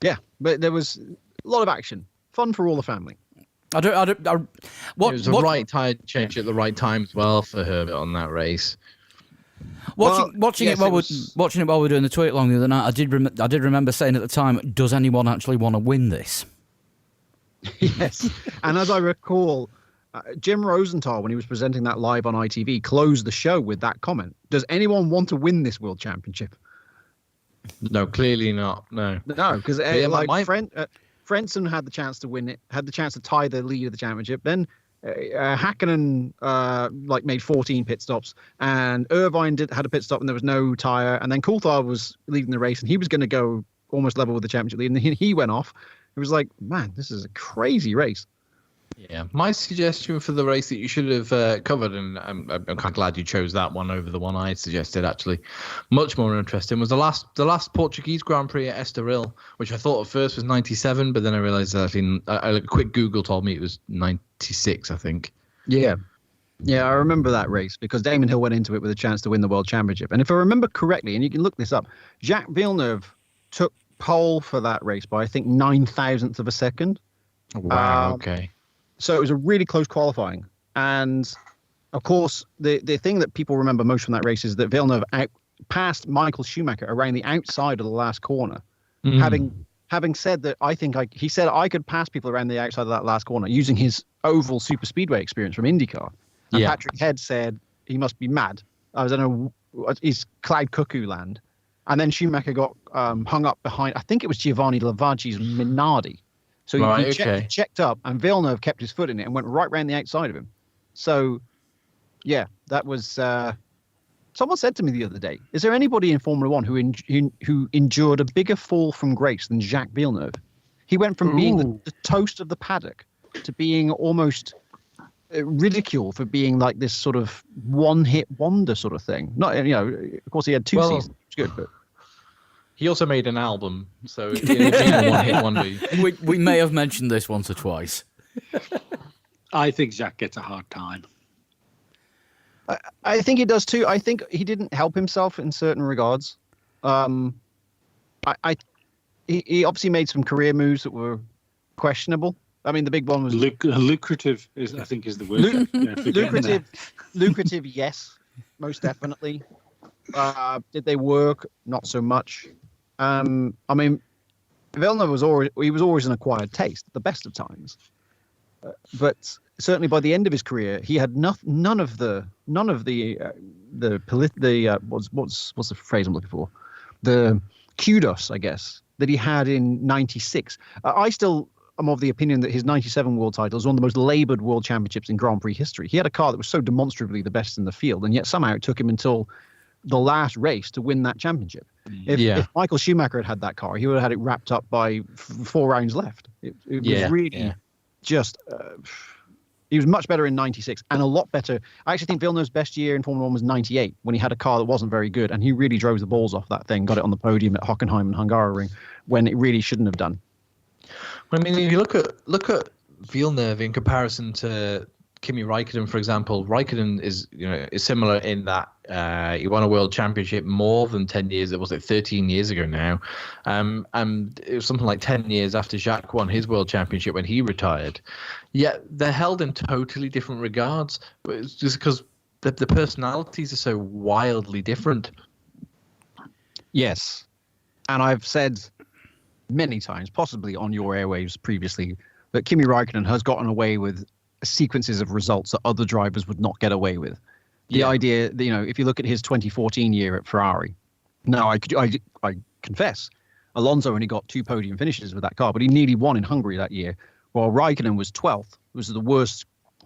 Yeah, but there was a lot of action. Fun for all the family. What, It was the right tire change at the right time as well for Herbert on that race. Watching it while we're doing the tweet along the other night, I did remember saying at the time, does anyone actually want to win this? Yes, and as I recall, Jim Rosenthal, when he was presenting that live on ITV, closed the show with that comment: "Does anyone want to win this World Championship?" No, clearly not. No, because Frentzen had the chance to win it, had the chance to tie the lead of the championship. Then Hakkinen made 14 pit stops, and Irvine had a pit stop, and there was no tire. And then Coulthard was leading the race, and he was going to go almost level with the championship lead, and he went off. It was like, man, this is a crazy race. Yeah, my suggestion for the race that you should have covered, and I'm quite glad you chose that one over the one I suggested. Actually, much more interesting was the last Portuguese Grand Prix at Estoril, which I thought at first was 97, but then I realised that a quick Google told me it was 96, I think. Yeah, I remember that race because Damon Hill went into it with a chance to win the World Championship, and if I remember correctly, and you can look this up, Jacques Villeneuve took pole for that race by I think 9,000th of a second. Wow. Okay. So it was a really close qualifying. And, of course, the thing that people remember most from that race is that Villeneuve passed Michael Schumacher around the outside of the last corner, having said that he said I could pass people around the outside of that last corner using his oval super speedway experience from IndyCar. And Patrick Head said he must be mad. I don't know, he's Cloud Cuckoo land. And then Schumacher got hung up behind, I think it was Giovanni Lavaggi's Minardi. So he checked up, and Villeneuve kept his foot in it and went right round the outside of him. So, yeah, that was... someone said to me the other day, is there anybody in Formula One who endured a bigger fall from grace than Jacques Villeneuve? He went from being the toast of the paddock to being almost ridiculed for being like this sort of one-hit wonder sort of thing. Not, of course, he had two seasons. It was good, but... He also made an album, so it being a one-hit wonder. We may have mentioned this once or twice. I think Jacques gets a hard time. I think he does too. I think he didn't help himself in certain regards. He obviously made some career moves that were questionable. I mean, the big one was lucrative. Is the word. Lucrative, yes, most definitely. Did they work? Not so much. I mean, Villeneuve was always an acquired taste at the best of times, but certainly by the end of his career, he had none of the what's the phrase I'm looking for, the kudos, I guess, that he had in '96. I still am of the opinion that his '97 world title is one of the most laboured world championships in Grand Prix history. He had a car that was so demonstrably the best in the field, and yet somehow it took him until the last race to win that championship. If Michael Schumacher had that car, he would have had it wrapped up by 4 rounds left. It was really just... he was much better in 96 and a lot better. I actually think Villeneuve's best year in Formula 1 was 98 when he had a car that wasn't very good, and he really drove the balls off that thing, got it on the podium at Hockenheim and Hungaroring when it really shouldn't have done. I mean, if you look at Villeneuve in comparison to Kimi Räikkönen, for example, Räikkönen is similar in that he won a world championship more than 10 years. It was 13 years ago now, and it was something like 10 years after Jacques won his world championship when he retired. Yet they're held in totally different regards, but it's just because the personalities are so wildly different. Yes, and I've said many times, possibly on your airwaves previously, that Kimi Räikkönen has gotten away with sequences of results that other drivers would not get away with. The idea that, if you look at his 2014 year at Ferrari, now I confess, Alonso only got 2 podium finishes with that car, but he nearly won in Hungary that year, while Räikkönen was 12th. It was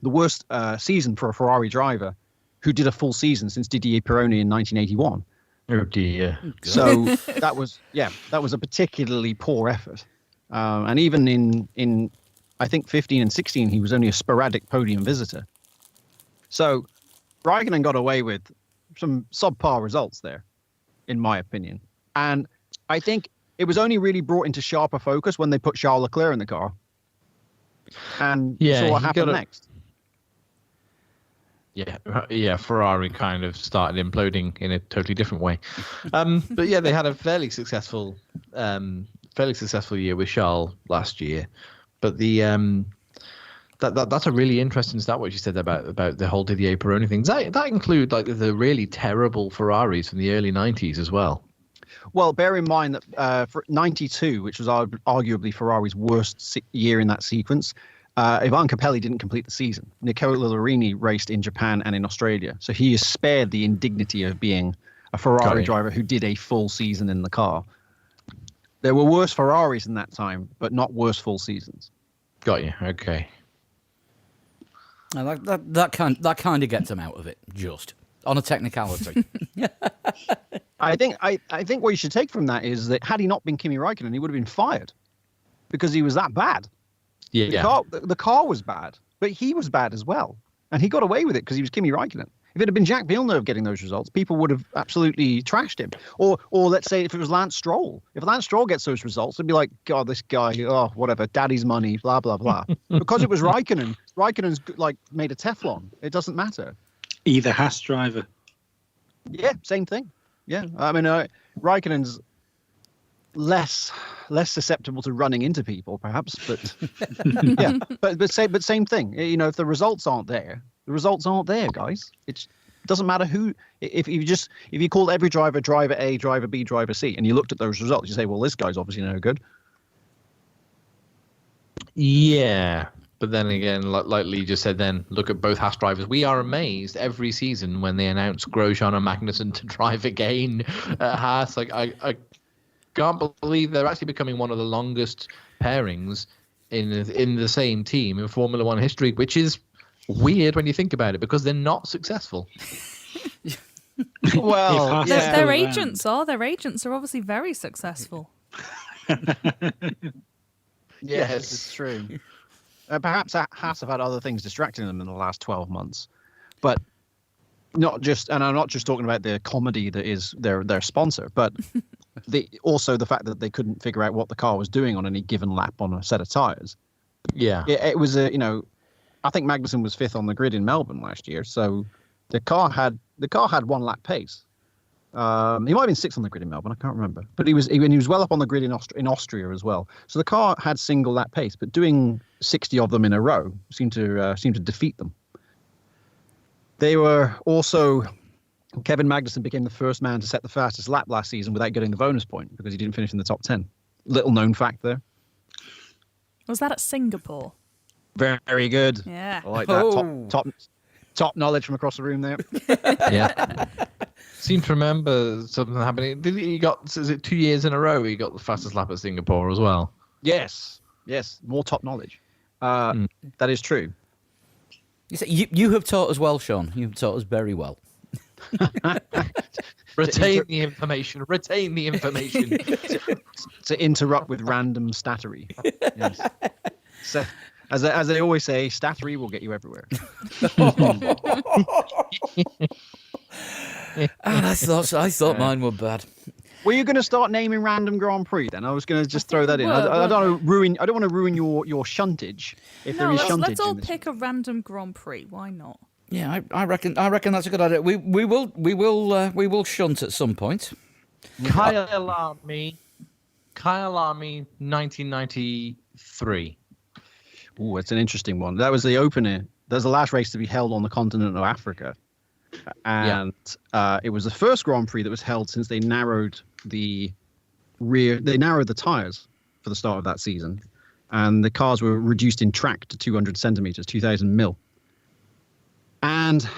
the worst season for a Ferrari driver who did a full season since Didier Pironi in 1981. Oh dear. So that was a particularly poor effort. And even in I think 15 and 16, he was only a sporadic podium visitor. So Räikkönen got away with some subpar results there, in my opinion. And I think it was only really brought into sharper focus when they put Charles Leclerc in the car. And saw what happened next. Yeah, Ferrari kind of started imploding in a totally different way. But yeah, they had a fairly successful year with Charles last year. But that's a really interesting stat what you said about the whole Didier Pironi thing. Does that include like the really terrible Ferraris from the early 90s as well? Well, bear in mind that for 92, which was arguably Ferrari's worst year in that sequence, Ivan Capelli didn't complete the season. Nicola Larini raced in Japan and in Australia. So he is spared the indignity of being a Ferrari driver who did a full season in the car. There were worse Ferraris in that time, but not worse full seasons. Got you. Okay. Now that kind of gets him out of it, just on a technicality. I think what you should take from that is that had he not been Kimi Räikkönen, he would have been fired because he was that bad. Yeah. The car was bad, but he was bad as well. And he got away with it because he was Kimi Räikkönen. If it had been Jack Villeneuve getting those results, people would have absolutely trashed him. Or let's say if it was Lance Stroll. If Lance Stroll gets those results, it'd be like, God, this guy, oh, whatever, daddy's money, blah, blah, blah. Because it was Raikkonen's like made a Teflon. It doesn't matter. Either Haas driver. Yeah, same thing. Yeah, I mean, Raikkonen's less susceptible to running into people, perhaps, but yeah, but same thing. You know, if the results aren't there, the results aren't there, guys. It doesn't matter who. If you called every driver A, driver B, driver C, and you looked at those results, you say, well, this guy's obviously no good. Yeah. But then again, like Lee just said, then look at both Haas drivers. We are amazed every season when they announce Grosjean and Magnussen to drive again at Haas. Like I can't believe they're actually becoming one of the longest pairings in the same team in Formula One history, which is weird when you think about it because they're not successful. Well, Yeah. Their agents are obviously very successful. Yes, it's true. Perhaps Haas have had other things distracting them in the last 12 months, but and I'm not just talking about the comedy that is their sponsor, but also the fact that they couldn't figure out what the car was doing on any given lap on a set of tires. Yeah. It was I think Magnussen was 5th on the grid in Melbourne last year, so the car had 1 lap pace. He might have been 6th on the grid in Melbourne. I can't remember, but he was well up on the grid in Austria as well. So the car had single lap pace, but doing 60 of them in a row seemed to defeat them. They were also Kevin Magnussen became the first man to set the fastest lap last season without getting the bonus point because he didn't finish in the top 10. Little known fact there. Was that at Singapore? Very good. Yeah. I like that. Top knowledge from across the room there. Yeah. Seem to remember something happening. Is it 2 years in a row he got the fastest lap at Singapore as well? Yes. More top knowledge. That is true. You have taught us well, Sean. You have taught us very well. Retain the information. To interrupt with random stattery. Yes. So, as they always say, stattery will get you everywhere. I thought mine were bad. Were you going to start naming random Grand Prix then? I was going to just throw that in. I don't want to ruin your shuntage. If there is shuntage, let's all pick a random Grand Prix. Why not? Yeah, I reckon that's a good idea. We will shunt at some point. Kyle Army, 1993. Oh, it's an interesting one. That was the opener. There's the last race to be held on the continent of Africa. And it was the first Grand Prix that was held since they narrowed the tires for the start of that season. And the cars were reduced in track to 200 centimeters, 2,000 mil. And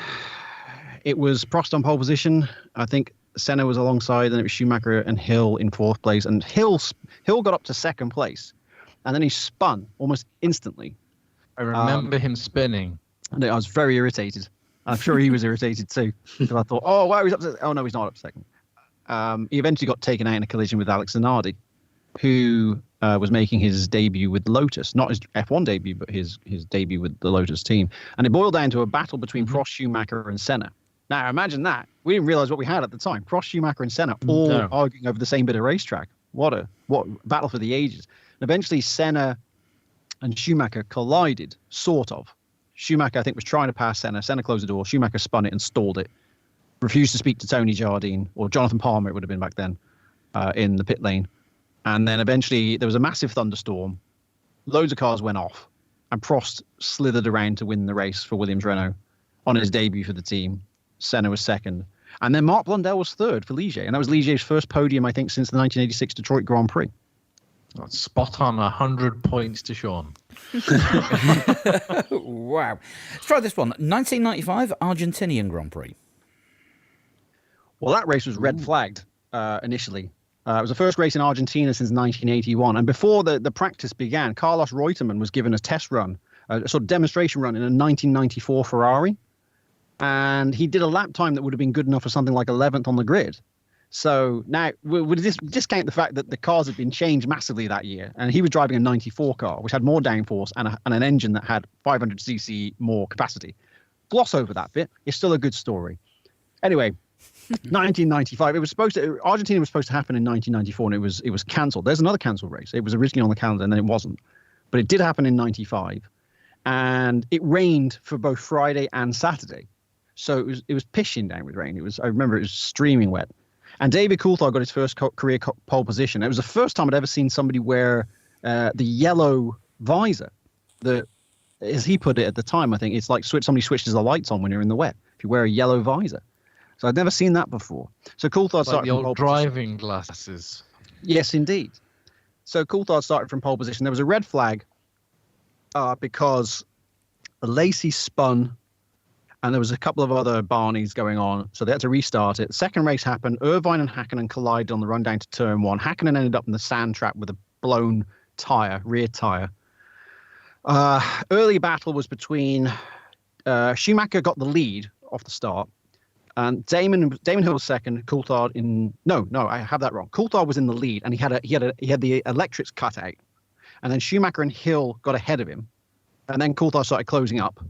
it was Prost on pole position. I think Senna was alongside, and it was Schumacher and Hill in 4th place. And Hill got up to 2nd place. And then he spun almost instantly. I remember him spinning. And I was very irritated. I'm sure he was irritated too. Because I thought, oh, wow, he's up to... Oh, no, he's not up to 2nd. He eventually got taken out in a collision with Alex Zanardi, who was making his debut with Lotus. Not his F1 debut, but his debut with the Lotus team. And it boiled down to a battle between Prost, Schumacher, and Senna. Now, imagine that. We didn't realize what we had at the time. Prost, Schumacher, and Senna all arguing over the same bit of racetrack. What battle for the ages. And eventually, Senna and Schumacher collided, sort of. Schumacher, I think, was trying to pass Senna. Senna closed the door. Schumacher spun it and stalled it. Refused to speak to Tony Jardine, or Jonathan Palmer, it would have been back then, in the pit lane. And then eventually there was a massive thunderstorm. Loads of cars went off. And Prost slithered around to win the race for Williams-Renault on his debut for the team. Senna was second. And then Marc Blundell was third for Ligier. And that was Ligier's first podium, I think, since the 1986 Detroit Grand Prix. That's spot on, 100 points to Sean. Wow. Let's try this one. 1995 Argentinian Grand Prix. Well, that race was red flagged initially. It was the first race in Argentina since 1981. And before the practice began, Carlos Reutemann was given a test run, a sort of demonstration run in a 1994 Ferrari. And he did a lap time that would have been good enough for something like 11th on the grid. So now, would this discount the fact that the cars had been changed massively that year? And he was driving a 94 car, which had more downforce and an engine that had 500cc more capacity. Gloss over that bit. It's still a good story. Anyway, 1995. Argentina was supposed to happen in 1994, and it was cancelled. There's another cancelled race. It was originally on the calendar, and then it wasn't. But it did happen in 95, and it rained for both Friday and Saturday. So it was pissing down with rain. I remember it was streaming wet. And David Coulthard got his first career pole position. It was the first time I'd ever seen somebody wear the yellow visor. As he put it at the time, I think it's like somebody switches the lights on when you're in the wet. If you wear a yellow visor. So I'd never seen that before. So Coulthard started Like the from old pole position. driving glasses. Yes, indeed. So Coulthard started from pole position. There was a red flag because Lacey spun. And there was a couple of other Barneys going on, so they had to restart it. Second race happened. Irvine and Hakkinen collided on the run down to turn one. Hakkinen ended up in the sand trap with a blown rear tire. Early battle was between Schumacher got the lead off the start, and Damon Hill was second. Coulthard no, I have that wrong. Coulthard was in the lead, and he had the electrics cut out, and then Schumacher and Hill got ahead of him, and then Coulthard started closing up.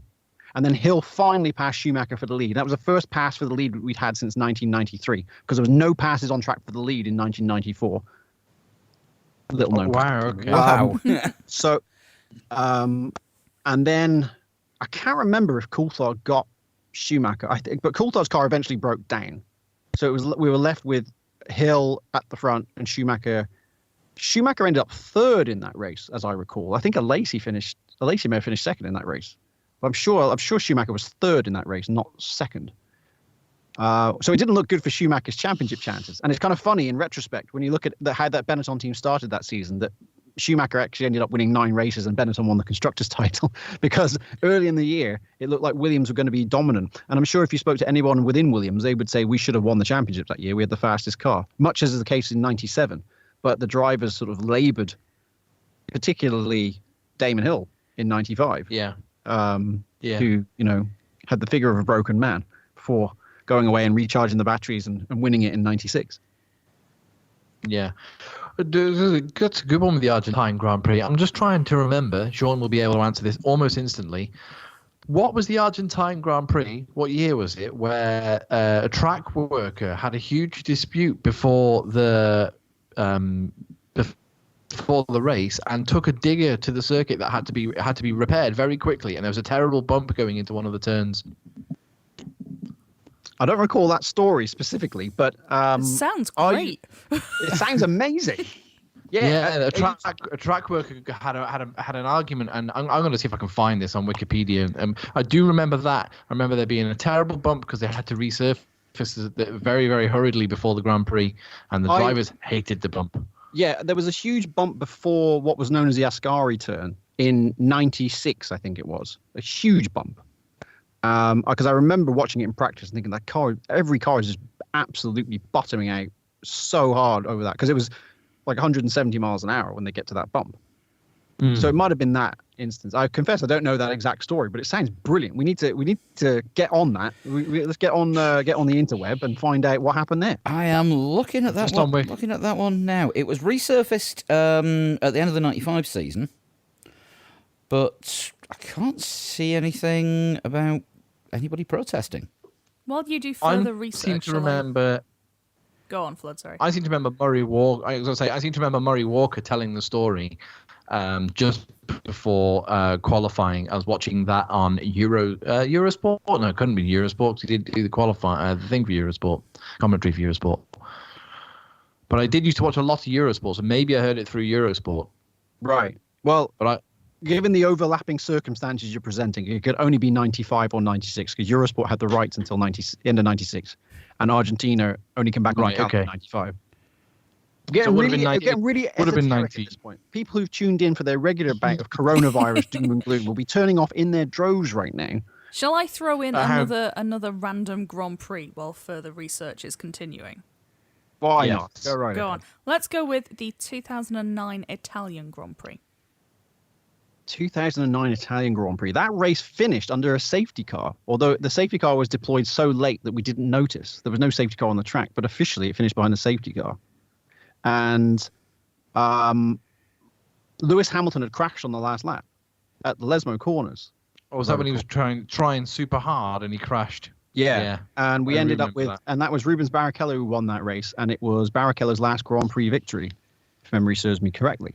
And then Hill finally passed Schumacher for the lead. That was the first pass for the lead we'd had since 1993, because there was no passes on track for the lead in 1994. Little known. Wow. Okay. Wow. So, and then I can't remember if Coulthard got Schumacher. I think, but Coulthard's car eventually broke down. So we were left with Hill at the front and Schumacher. Schumacher ended up third in that race, as I recall. I think Alesi may have finished second in that race. I'm sure Schumacher was third in that race, not second. So it didn't look good for Schumacher's championship chances. And it's kind of funny in retrospect when you look at how that Benetton team started that season, that Schumacher actually ended up winning 9 races and Benetton won the constructors' title, because early in the year it looked like Williams were going to be dominant. And I'm sure if you spoke to anyone within Williams, they would say we should have won the championship that year. We had the fastest car, much as is the case in '97. But the drivers sort of laboured, particularly Damon Hill in '95. Yeah. Who, had the figure of a broken man before going away and recharging the batteries and winning it in '96. Yeah. That's a good one with the Argentine Grand Prix. I'm just trying to remember. Sean will be able to answer this almost instantly. What was the Argentine Grand Prix? What year was it? Where a track worker had a huge dispute before the race and took a digger to the circuit that had to be repaired very quickly, and there was a terrible bump going into one of the turns. I don't recall that story specifically, but Sounds great. it sounds amazing. A track worker had an argument, and I'm going to see if I can find this on Wikipedia. I do remember that. I remember there being a terrible bump because they had to resurface it very, very hurriedly before the Grand Prix, and the drivers hated the bump. Yeah, there was a huge bump before what was known as the Ascari turn in '96, I think it was. A huge bump. Because I remember watching it in practice and thinking every car is just absolutely bottoming out so hard over that, because it was like 170 miles an hour when they get to that bump. So it might have been that instance. I confess I don't know that exact story, but it sounds brilliant. We need to get on that. Let's get on the interweb and find out what happened there. I am looking at that one. Looking at that one now. It was resurfaced at the end of the '95 season, but I can't see anything about anybody protesting. While you do further research, I seem to remember. Go on, Flood. Sorry. I seem to remember Murray Walker. I seem to remember Murray Walker telling the story just before qualifying. I was watching that on Eurosport. No, it couldn't be Eurosport because he did do the qualifying, the thing for Eurosport, commentary for Eurosport. But I did used to watch a lot of Eurosport, so maybe I heard it through Eurosport. Right. Well, But given the overlapping circumstances you're presenting, it could only be 95 or 96 because Eurosport had the rights until end of 96, and Argentina only came back on Right, the calendar okay. in 95. So Getting it would have really, been 90 getting really would have been esoteric 90. at this point. People who've tuned in for their regular bout of coronavirus doom and gloom will be turning off in their droves right now. Shall I throw in I have- another random Grand Prix while further research is continuing? Why Yes. not? Go right Go ahead. on. Let's go with the 2009 Italian Grand Prix. 2009 Italian Grand Prix. That race finished under a safety car, although the safety car was deployed so late that we didn't notice. There was no safety car on the track, but officially it finished behind the safety car. And Lewis Hamilton had crashed on the last lap at the Lesmo Corners. or was that when he was trying super hard and he crashed? Yeah. And we I ended up remember with, that. and that was Rubens Barrichello who won that race, and it was Barrichello's last Grand Prix victory, if memory serves me correctly.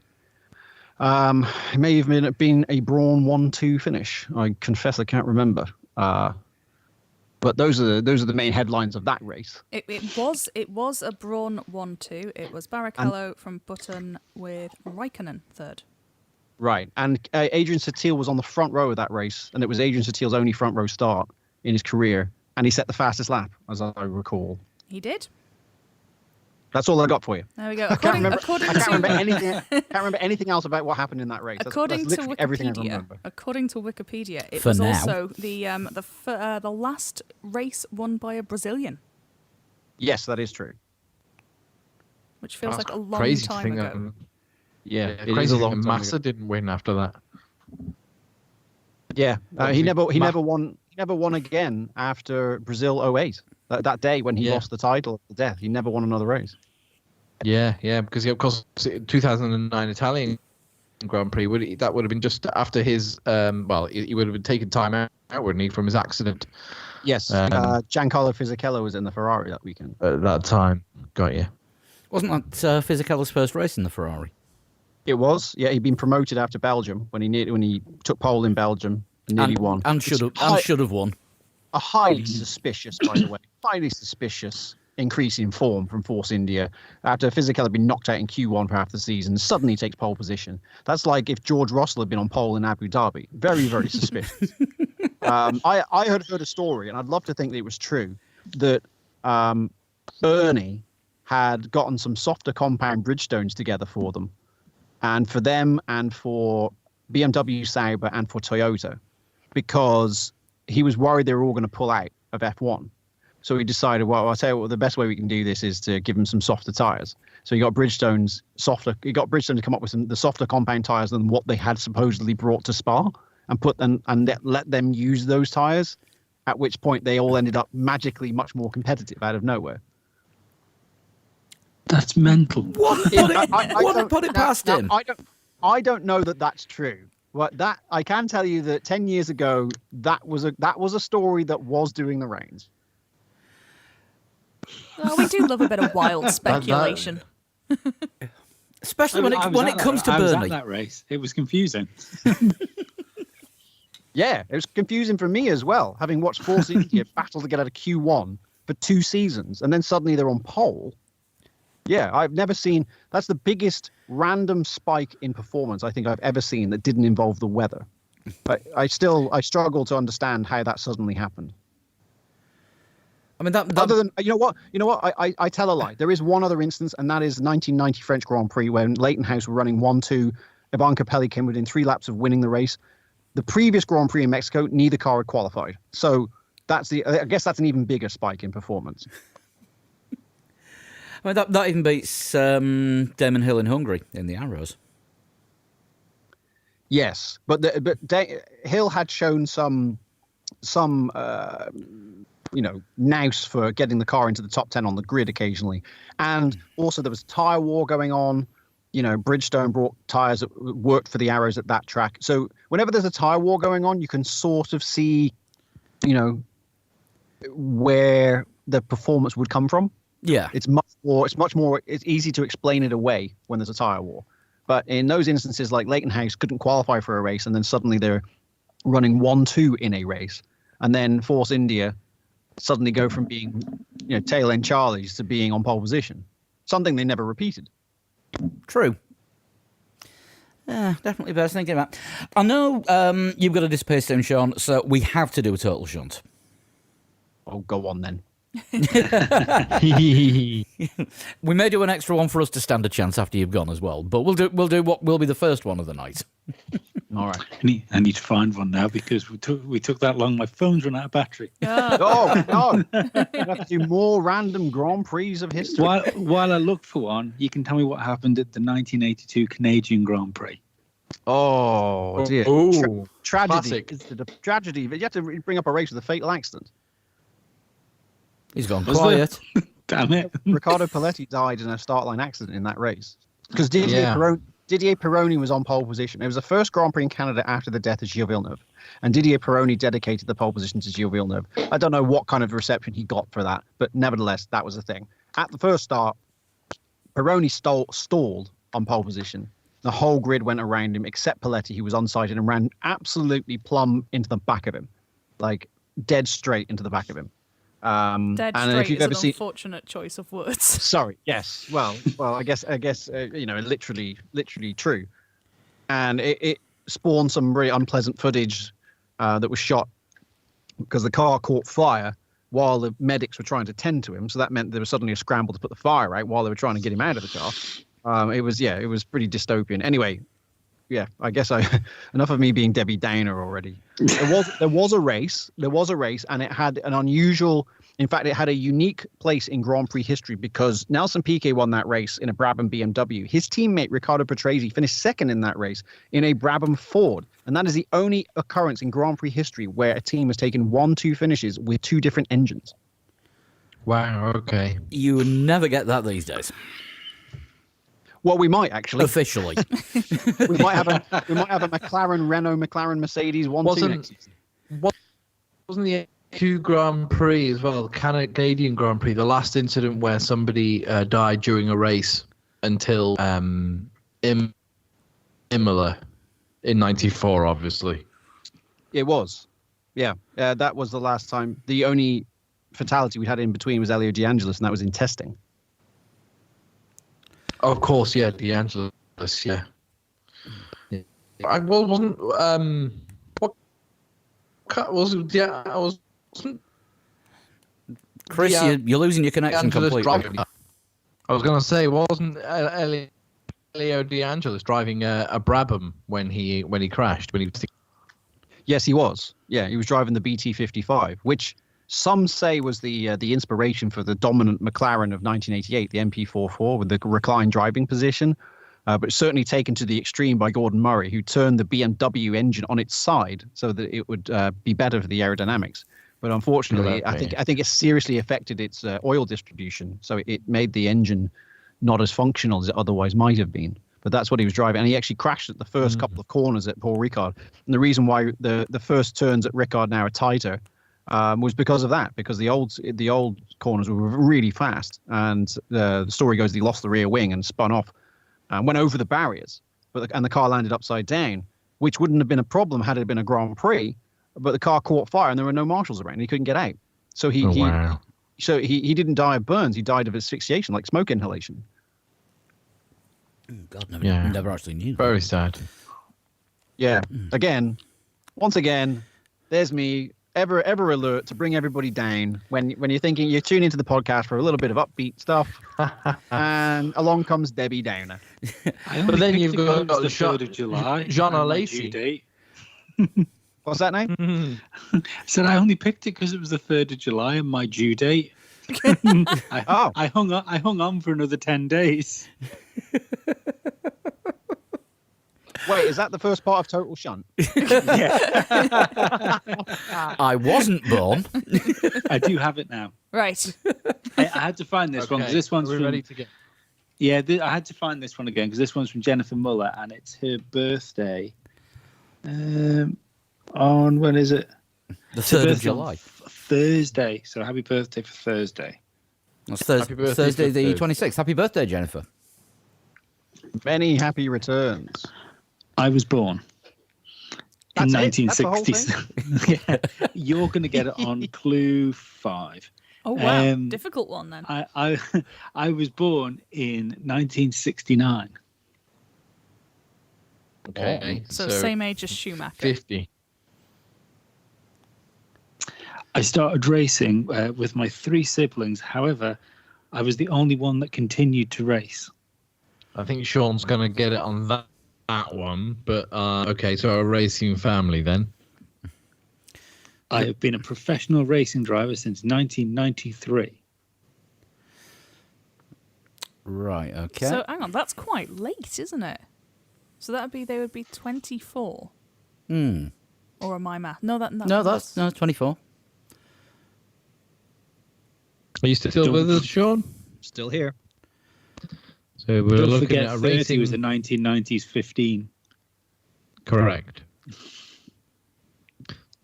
It may have been a Brawn 1-2 finish. I confess I can't remember. But those are the main headlines of that race. It was a Brawn 1-2. It was Barrichello from Button with Raikkonen third. Right. And Adrian Sutil was on the front row of that race, and it was Adrian Sutil's only front row start in his career, and he set the fastest lap, as I recall. He did. That's all I got for you. There we go. I can't remember According anything else about what happened in that race. According that's to literally everything I Wikipedia, remember. it For was now. also the last race won by a Brazilian, Yes, that is true. which feels That's like a long crazy to time think ago. that- Yeah, Yeah, it is crazy a long that time Massa ago. didn't win after that. Yeah, he Obviously, never won again after Brazil 08. That day when he Yeah. lost the title at the death, he never won another race. Yeah, because of course 2009 Italian Grand Prix that would have been just after his he would have been taking time out, wouldn't he, from his accident Yes, Giancarlo Fisichella was in the Ferrari that weekend. at that time. Got you. Wasn't that Fisichella's first race in the Ferrari? It was, yeah. He'd been promoted after Belgium when he took pole in Belgium and nearly won. And should have won. A highly suspicious, by the way, highly suspicious increase in form from Force India after Fisichella had been knocked out in Q1 for half the season. Suddenly takes pole position. That's like if George Russell had been on pole in Abu Dhabi. Very, very suspicious. I had heard a story, and I'd love to think that it was true, that Bernie had gotten some softer compound Bridgestones together for them, and for them and for BMW Sauber and for Toyota, because he was worried they were all going to pull out of F1. So he decided, well, I'll tell you what, the best way we can do this is to give them some softer tires. So he got Bridgestone to come up with the softer compound tires than what they had supposedly brought to Spa, and let them use those tires, at which point they all ended up magically much more competitive out of nowhere. That's mental. Put it past him. I don't know that that's true. But that I can tell you that 10 years ago, that was a story that was doing the rounds. Oh, we do love a bit of wild speculation. Especially when it comes to I was at Bernie. that race. It was confusing. Yeah, it was confusing for me as well, having watched Force India battle to get out of Q1 for 2 seasons, and then suddenly they're on pole. Yeah, I've never seen. That's the biggest random spike in performance I think I've ever seen that didn't involve the weather. But I struggle to understand how that suddenly happened. I mean, that Other than you know what, I tell a lie. There is one other instance, and that is 1990 French Grand Prix when Leighton House were running 1-2. Ivan Capelli came within 3 laps of winning the race. The previous Grand Prix in Mexico, neither car had qualified. So I guess that's an even bigger spike in performance. I mean, that even beats Damon Hill in Hungary in the Arrows. Yes, but Hill had shown some nous for getting the car into the top 10 on the grid occasionally, and also there was a tire war going on. Bridgestone brought tires that worked for the Arrows at that track. So whenever there's a tire war going on, you can sort of see, where the performance would come from. Yeah. It's easy to explain it away when there's a tire war. But in those instances, like Leighton House couldn't qualify for a race, and then suddenly they're running 1-2 in a race, and then Force India suddenly go from being, tail end Charlies to being on pole position. Something they never repeated. True. Yeah, definitely bears thinking about. I know you've got to disappear soon, Sean, so we have to do a total shunt. Oh, go on then. We may do an extra one for us to stand a chance after you've gone as well, but we'll do what will be the first one of the night. All right. I need to find one now because we took that long. My phone's run out of battery. Oh, no. We have to do more random Grand Prix of history. While I look for one, you can tell me what happened at the 1982 Canadian Grand Prix. Oh, dear. Ooh, Tragedy. classic. It's the tragedy. But you have to bring up a race with a fatal accident. He's gone Was quiet. Damn it. Ricardo Paletti died in a start line accident in that race because Didier Yeah. Pironi was on pole position. It was the first Grand Prix in Canada after the death of Gilles Villeneuve, and Didier Pironi dedicated the pole position to Gilles Villeneuve. I don't know what kind of reception he got for that, but nevertheless, that was the thing. At the first start, Pironi stalled on pole position. The whole grid went around him except Paletti, who was unsighted and ran absolutely plumb into the back of him, like dead straight into the back of him. Dead and straight if you've is ever an seen, unfortunate choice of words. sorry, yes, well, I guess, literally true, and it spawned some really unpleasant footage that was shot because the car caught fire while the medics were trying to tend to him. So that meant there was suddenly a scramble to put the fire out while they were trying to get him out of the car. It was pretty dystopian. Anyway, yeah, I guess enough of me being Debbie Downer already. There was a race, and it had an unusual. In fact, it had a unique place in Grand Prix history because Nelson Piquet won that race in a Brabham BMW. His teammate Riccardo Patrese finished second in that race in a Brabham Ford, and that is the only occurrence in Grand Prix history where a team has taken 1-2 finishes with two different engines. Wow. Okay. You would never get that these days. Well, we might actually. Officially. We might have a McLaren, Renault, McLaren, Mercedes 1-2 next season. Wasn't the Q Grand Prix as well, Canadian Grand Prix, the last incident where somebody died during a race until Imola in '94, obviously. It was. Yeah. That was the last time. The only fatality we had in between was Elio De Angelis, and that was in testing. Of course, yeah, De Angelis, yeah. I wasn't. What was it? Yeah, I was. Chris, Yeah. you're losing your connection Angelis completely. driving. I was going to say, wasn't Elio De Angelis driving a Brabham when he crashed? When he was Yes, he was. Yeah, he was driving the BT55, which some say was the inspiration for the dominant McLaren of 1988, the MP44, with the reclined driving position. But certainly taken to the extreme by Gordon Murray, who turned the BMW engine on its side so that it would be better for the aerodynamics. But unfortunately, Okay. I think it seriously affected its oil distribution. So it made the engine not as functional as it otherwise might have been. But that's what he was driving. And he actually crashed at the first couple of corners at Paul Ricard. And the reason why the first turns at Ricard now are tighter was because of that, because the old corners were really fast. And the story goes that he lost the rear wing and spun off and went over the barriers. And the car landed upside down, which wouldn't have been a problem had it been a Grand Prix. But the car caught fire and there were no marshals around. And he couldn't get out. So he didn't die of burns. He died of asphyxiation, like smoke inhalation. God, Yeah. never actually knew. very sad. Yeah. Once again, there's me, ever alert to bring everybody down when you're thinking you tune into the podcast for a little bit of upbeat stuff, and along comes Debbie Downer. But then you've got the 3rd of July. Jean and my Alesi. due date. What's that name? I said I only picked it because it was the 3rd of July and my due date. I hung on for another 10 days. Wait, is that the first part of Total Shunt? I wasn't born. I do have it now. Right. I had to find this one because this one's from, ready to get. Yeah, I had to find this one again because this one's from Jennifer Muller and it's her birthday. On when is it? The 3rd of Birthday on July. Thursday. So happy birthday for Thursday. That's Happy birthday Thursday for the Thursday. 26th. Happy birthday, Jennifer. Many happy returns. I was born in That's it? That's the whole 1960s. Yeah, you're going to get it on clue 5. Oh wow, Um, difficult one then. I was born in 1969. Okay. So same age as Schumacher. 50. I started racing with my 3 siblings. However, I was the only one that continued to race. I think Sean's going to get it on that one. But, okay, so a racing family then. I have been a professional racing driver since 1993. Right, okay. So hang on, that's quite late, isn't it? So they would be 24. Or am I math? No, that's 24. Are you still with us, Sean? Still here. So we're Don't looking forget, at a 30 racing. was a 1990s 15. Correct.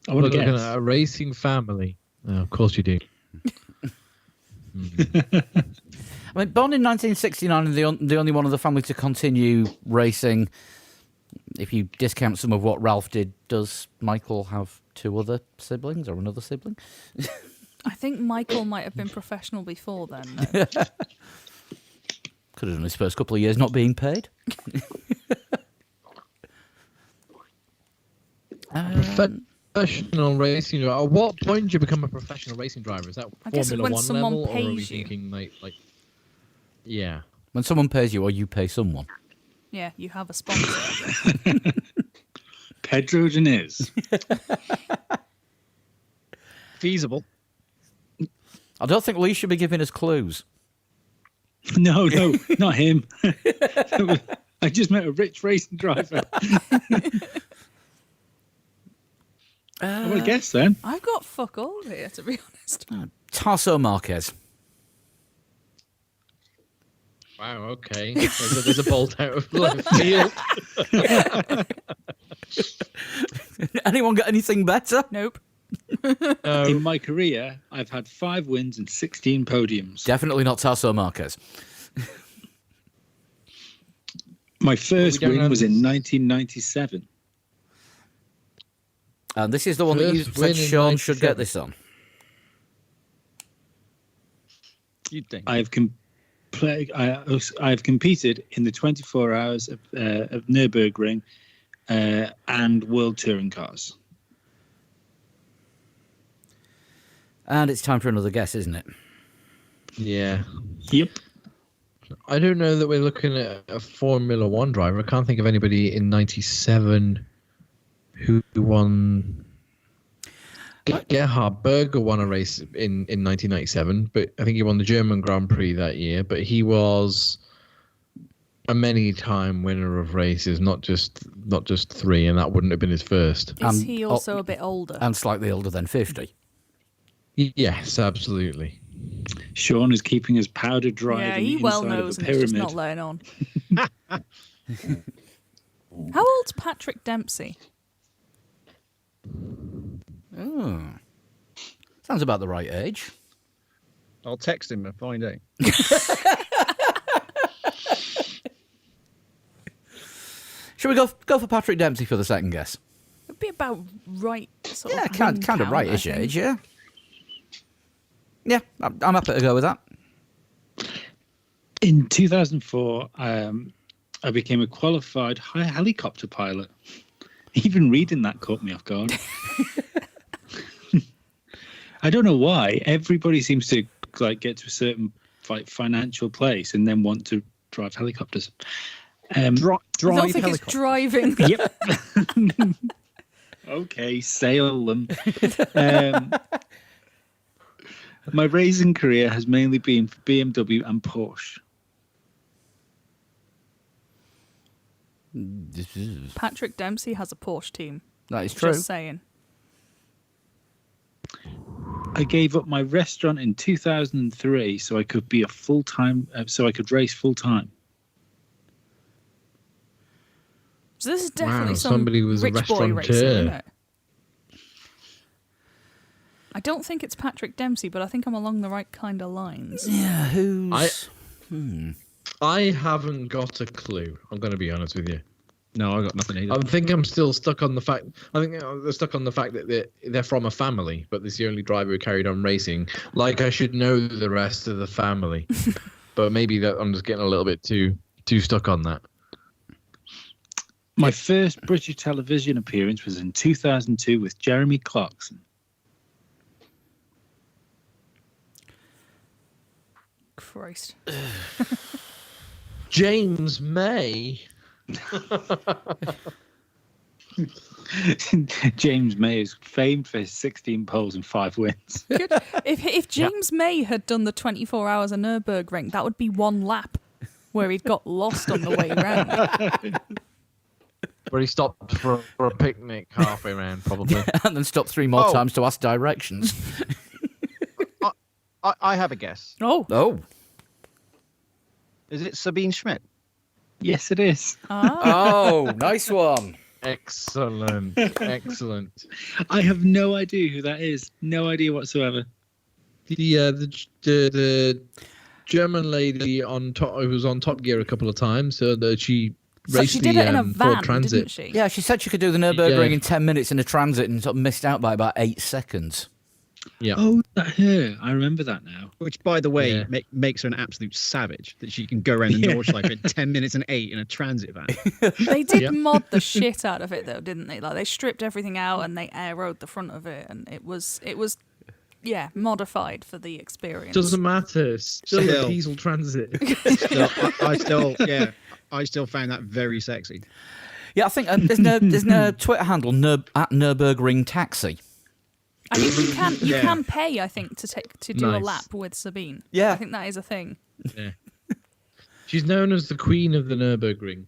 I We're want to looking guess. at a racing family. Oh, of course you do. I mean, born in 1969 and the only one of the family to continue racing. If you discount some of what Ralph did, does Michael have 2 other siblings or another sibling? I think Michael might have been professional before then. Though. Could have done his first couple of years not being paid. Professional racing driver. At what point do you become a professional racing driver? Is that I guess Formula when One someone level, or are we pays you. thinking like? Yeah. When someone pays you or you pay someone. Yeah, you have a sponsor. Pedro Diniz. Feasible. I don't think Lee should be giving us clues. No, not him. I just met a rich racing driver. I would guess then. I've got fuck all here, to be honest. Tarso Marquez. Wow. Okay. There's a bolt out of left field. Anyone got anything better? Nope. In my career, I've had 5 wins and 16 podiums. Definitely not Tarso Marquez. My first don't win was in know. 1997. And this is the one that you First win said in Sean should 97. get this on. You'd think. I have competed in the 24 hours of Nürburgring and World Touring Cars. And it's time for another guess, isn't it? Yeah. Yep. I don't know that we're looking at a Formula One driver. I can't think of anybody in '97 who won. Gerhard Berger won a race in 1997, but I think he won the German Grand Prix that year. But he was a many-time winner of races, not just 3, and that wouldn't have been his first. Is he also a bit older? And slightly older than 50. Yes, absolutely. Sean is keeping his powder dry. Yeah, in the he well inside knows of and a he's just pyramid. not letting on. How old's Patrick Dempsey? Oh. Sounds about the right age. I'll text him and find out. Should we go for Patrick Dempsey for the second guess? It'd be about right sort Yeah, of kind count, of right-ish I think. age, yeah. Yeah, I'm happy to go with that. In 2004, I became a qualified helicopter pilot. Even reading that caught me off guard. I don't know why. Everybody seems to get to a certain financial place and then want to drive helicopters. I don't Drive think it's helicopter. driving. Yep. Okay, sail them. My racing career has mainly been for BMW and Porsche. Patrick Dempsey has a Porsche team. That is true. Just saying. I gave up my restaurant in 2003 so I could be a full-time, so I could race full-time. So this is definitely Wow, some somebody was a rich boy racing, restaurateur. isn't it? I don't think it's Patrick Dempsey, but I think I'm along the right kind of lines. Yeah, who's... I haven't got a clue. I'm going to be honest with you. No, I got nothing either. I think I'm still stuck on the fact. I think they're stuck on the fact that they're from a family, but this is the only driver who carried on racing. Like I should know the rest of the family, but maybe that I'm just getting a little bit too stuck on that. My first British television appearance was in 2002 with Jeremy Clarkson. Christ. James May. James May is famed for his 16 poles and 5 wins. Good. If James May had done the 24 hours of Nürburgring, that would be one lap where he'd got lost on the way around. Where he stopped for a picnic halfway around, probably. And then stop 3 more times to ask directions. I have a guess. Oh. Is it Sabine Schmidt? Yes, it is. Oh, nice one. Excellent. Excellent. I have no idea who that is. No idea whatsoever. The German lady on top who was on Top Gear a couple of times, so that she raced she did it in a Ford van, Transit. didn't she? Yeah, she said she could do the Nürburgring Yeah. in 10 minutes in a transit and sort of missed out by about 8 seconds. Yeah. Oh, that her. I remember that now. Which, by the way, Yeah. makes her an absolute savage. That she can go around the Nordschleife in 10 minutes and 8 in a transit van. They did Yeah. mod the shit out of it, though, didn't they? Like, they stripped everything out and they aeroed the front of it, and it was modified for the experience. Doesn't matter. Still Still. a diesel transit. I still found that very sexy. Yeah, I think there's no Twitter handle at Nürburgring Taxi. I think you Yeah. can pay, I think, to do a Nice. lap with Sabine. Yeah. I think that is a thing. Yeah. She's known as the Queen of the Nürburgring.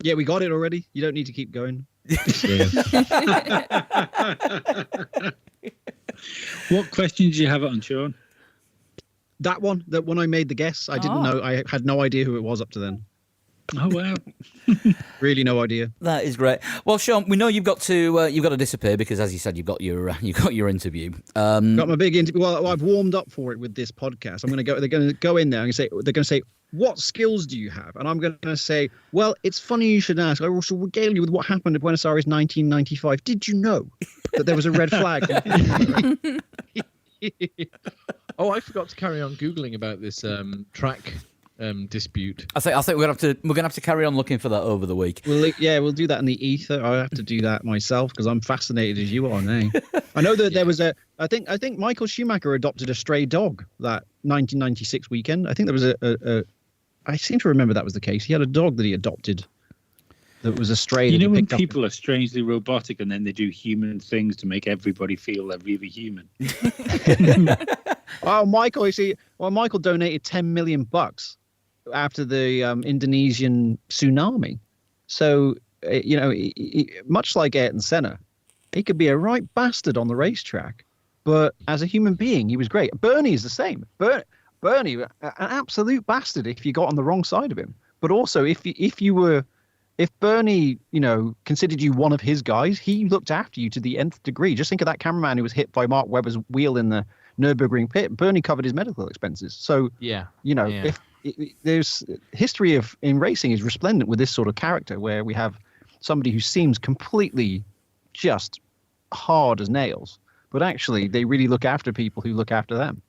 Yeah, we got it already. You don't need to keep going. Yeah. What question did you have it on, Sean? That one when I made the guess, I didn't know. I had no idea who it was up to then. Oh, wow. Really no idea. That is great. Well, Sean, we know you've got to disappear because, as you said, you've got your interview. Got my big interview. Well, I've warmed up for it with this podcast. I'm going to go. They're going to go in there and they're going to say, "What skills do you have?" And I'm going to say, "Well, it's funny you should ask. I will regale you with what happened at Buenos Aires 1995. Did you know that there was a red flag?" Oh, I forgot to carry on Googling about this track dispute. I think we're gonna have to carry on looking for that over the week. We'll do that in the ether. I have to do that myself because I'm fascinated as you are now. I know that there was I think Michael Schumacher adopted a stray dog that 1996 weekend. I think there was I seem to remember that was the case. He had a dog that he adopted that was a stray. You that know he when picked up. people are strangely robotic and then they do human things to make everybody feel they're really human? Oh, Michael! Michael donated $10 million after the Indonesian tsunami. So much like Ayrton Senna, he could be a right bastard on the racetrack, but as a human being, he was great. Bernie is the same. Bernie, an absolute bastard if you got on the wrong side of him. But also, if Bernie, considered you one of his guys, he looked after you to the nth degree. Just think of that cameraman who was hit by Mark Webber's wheel in the Nürburgring pit. Bernie covered his medical expenses. So, if there's history in racing is resplendent with this sort of character where we have somebody who seems completely just hard as nails, but actually they really look after people who look after them.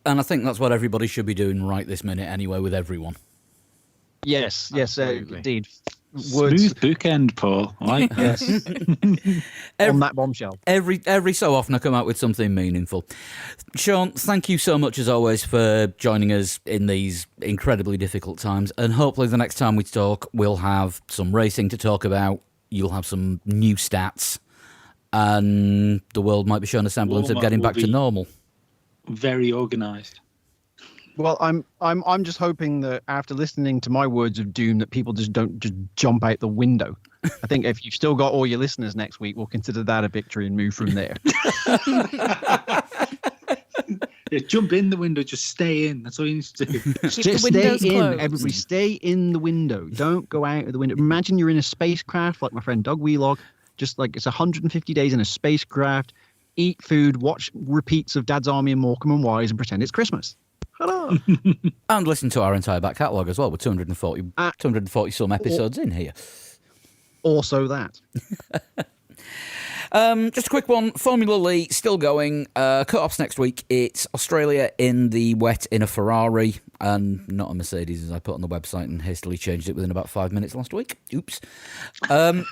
And I think that's what everybody should be doing right this minute anyway with everyone. Yes, Absolutely. Indeed. Smooth bookend, Paul. I like that. Yes. On that bombshell. Every so often I come out with something meaningful. Sean, thank you so much as always for joining us in these incredibly difficult times, and hopefully the next time we talk we'll have some racing to talk about, you'll have some new stats, and the world might be showing a semblance of Walmart getting will back to be normal. Very organised. Well, I'm just hoping that after listening to my words of doom, that people don't just jump out the window. I think if you've still got all your listeners next week, we'll consider that a victory and move from there. Yeah, jump in the window, just stay in. That's all you need to do. Just the stay windows in, closed. everybody. Stay in the window. Don't go out of the window. Imagine you're in a spacecraft, like my friend Doug Wheelock. Just like it's 150 days in a spacecraft. Eat food, watch repeats of Dad's Army and Morecambe and Wise, and pretend it's Christmas. Hurrah! And listen to our entire back catalogue as well, with 240 some episodes in here. Also that. Just a quick one. Formula Lee still going. Cut-offs next week. It's Australia in the wet in a Ferrari and not a Mercedes, as I put on the website and hastily changed it within about 5 minutes last week. Oops. You've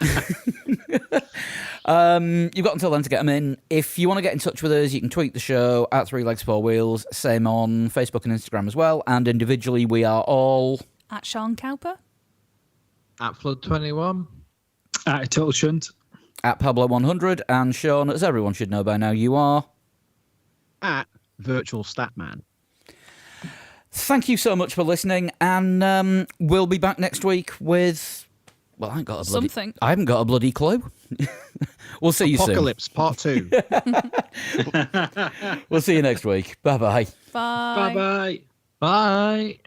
got until then to get them in. If you want to get in touch with us, you can tweet the show at 3 Legs 4 Wheels. Same on Facebook and Instagram as well. And individually, we are all At Sean Cowper. At Flood 21. At Total Shunt. at Pablo 100. And Sean, as everyone should know by now, you are At Virtual Statman. Thank you so much for listening, and we'll be back next week with. Well, I haven't got a bloody clue. We'll see you Apocalypse Part 2. soon. We'll see you next week. Bye-bye. Bye. Bye-bye. Bye.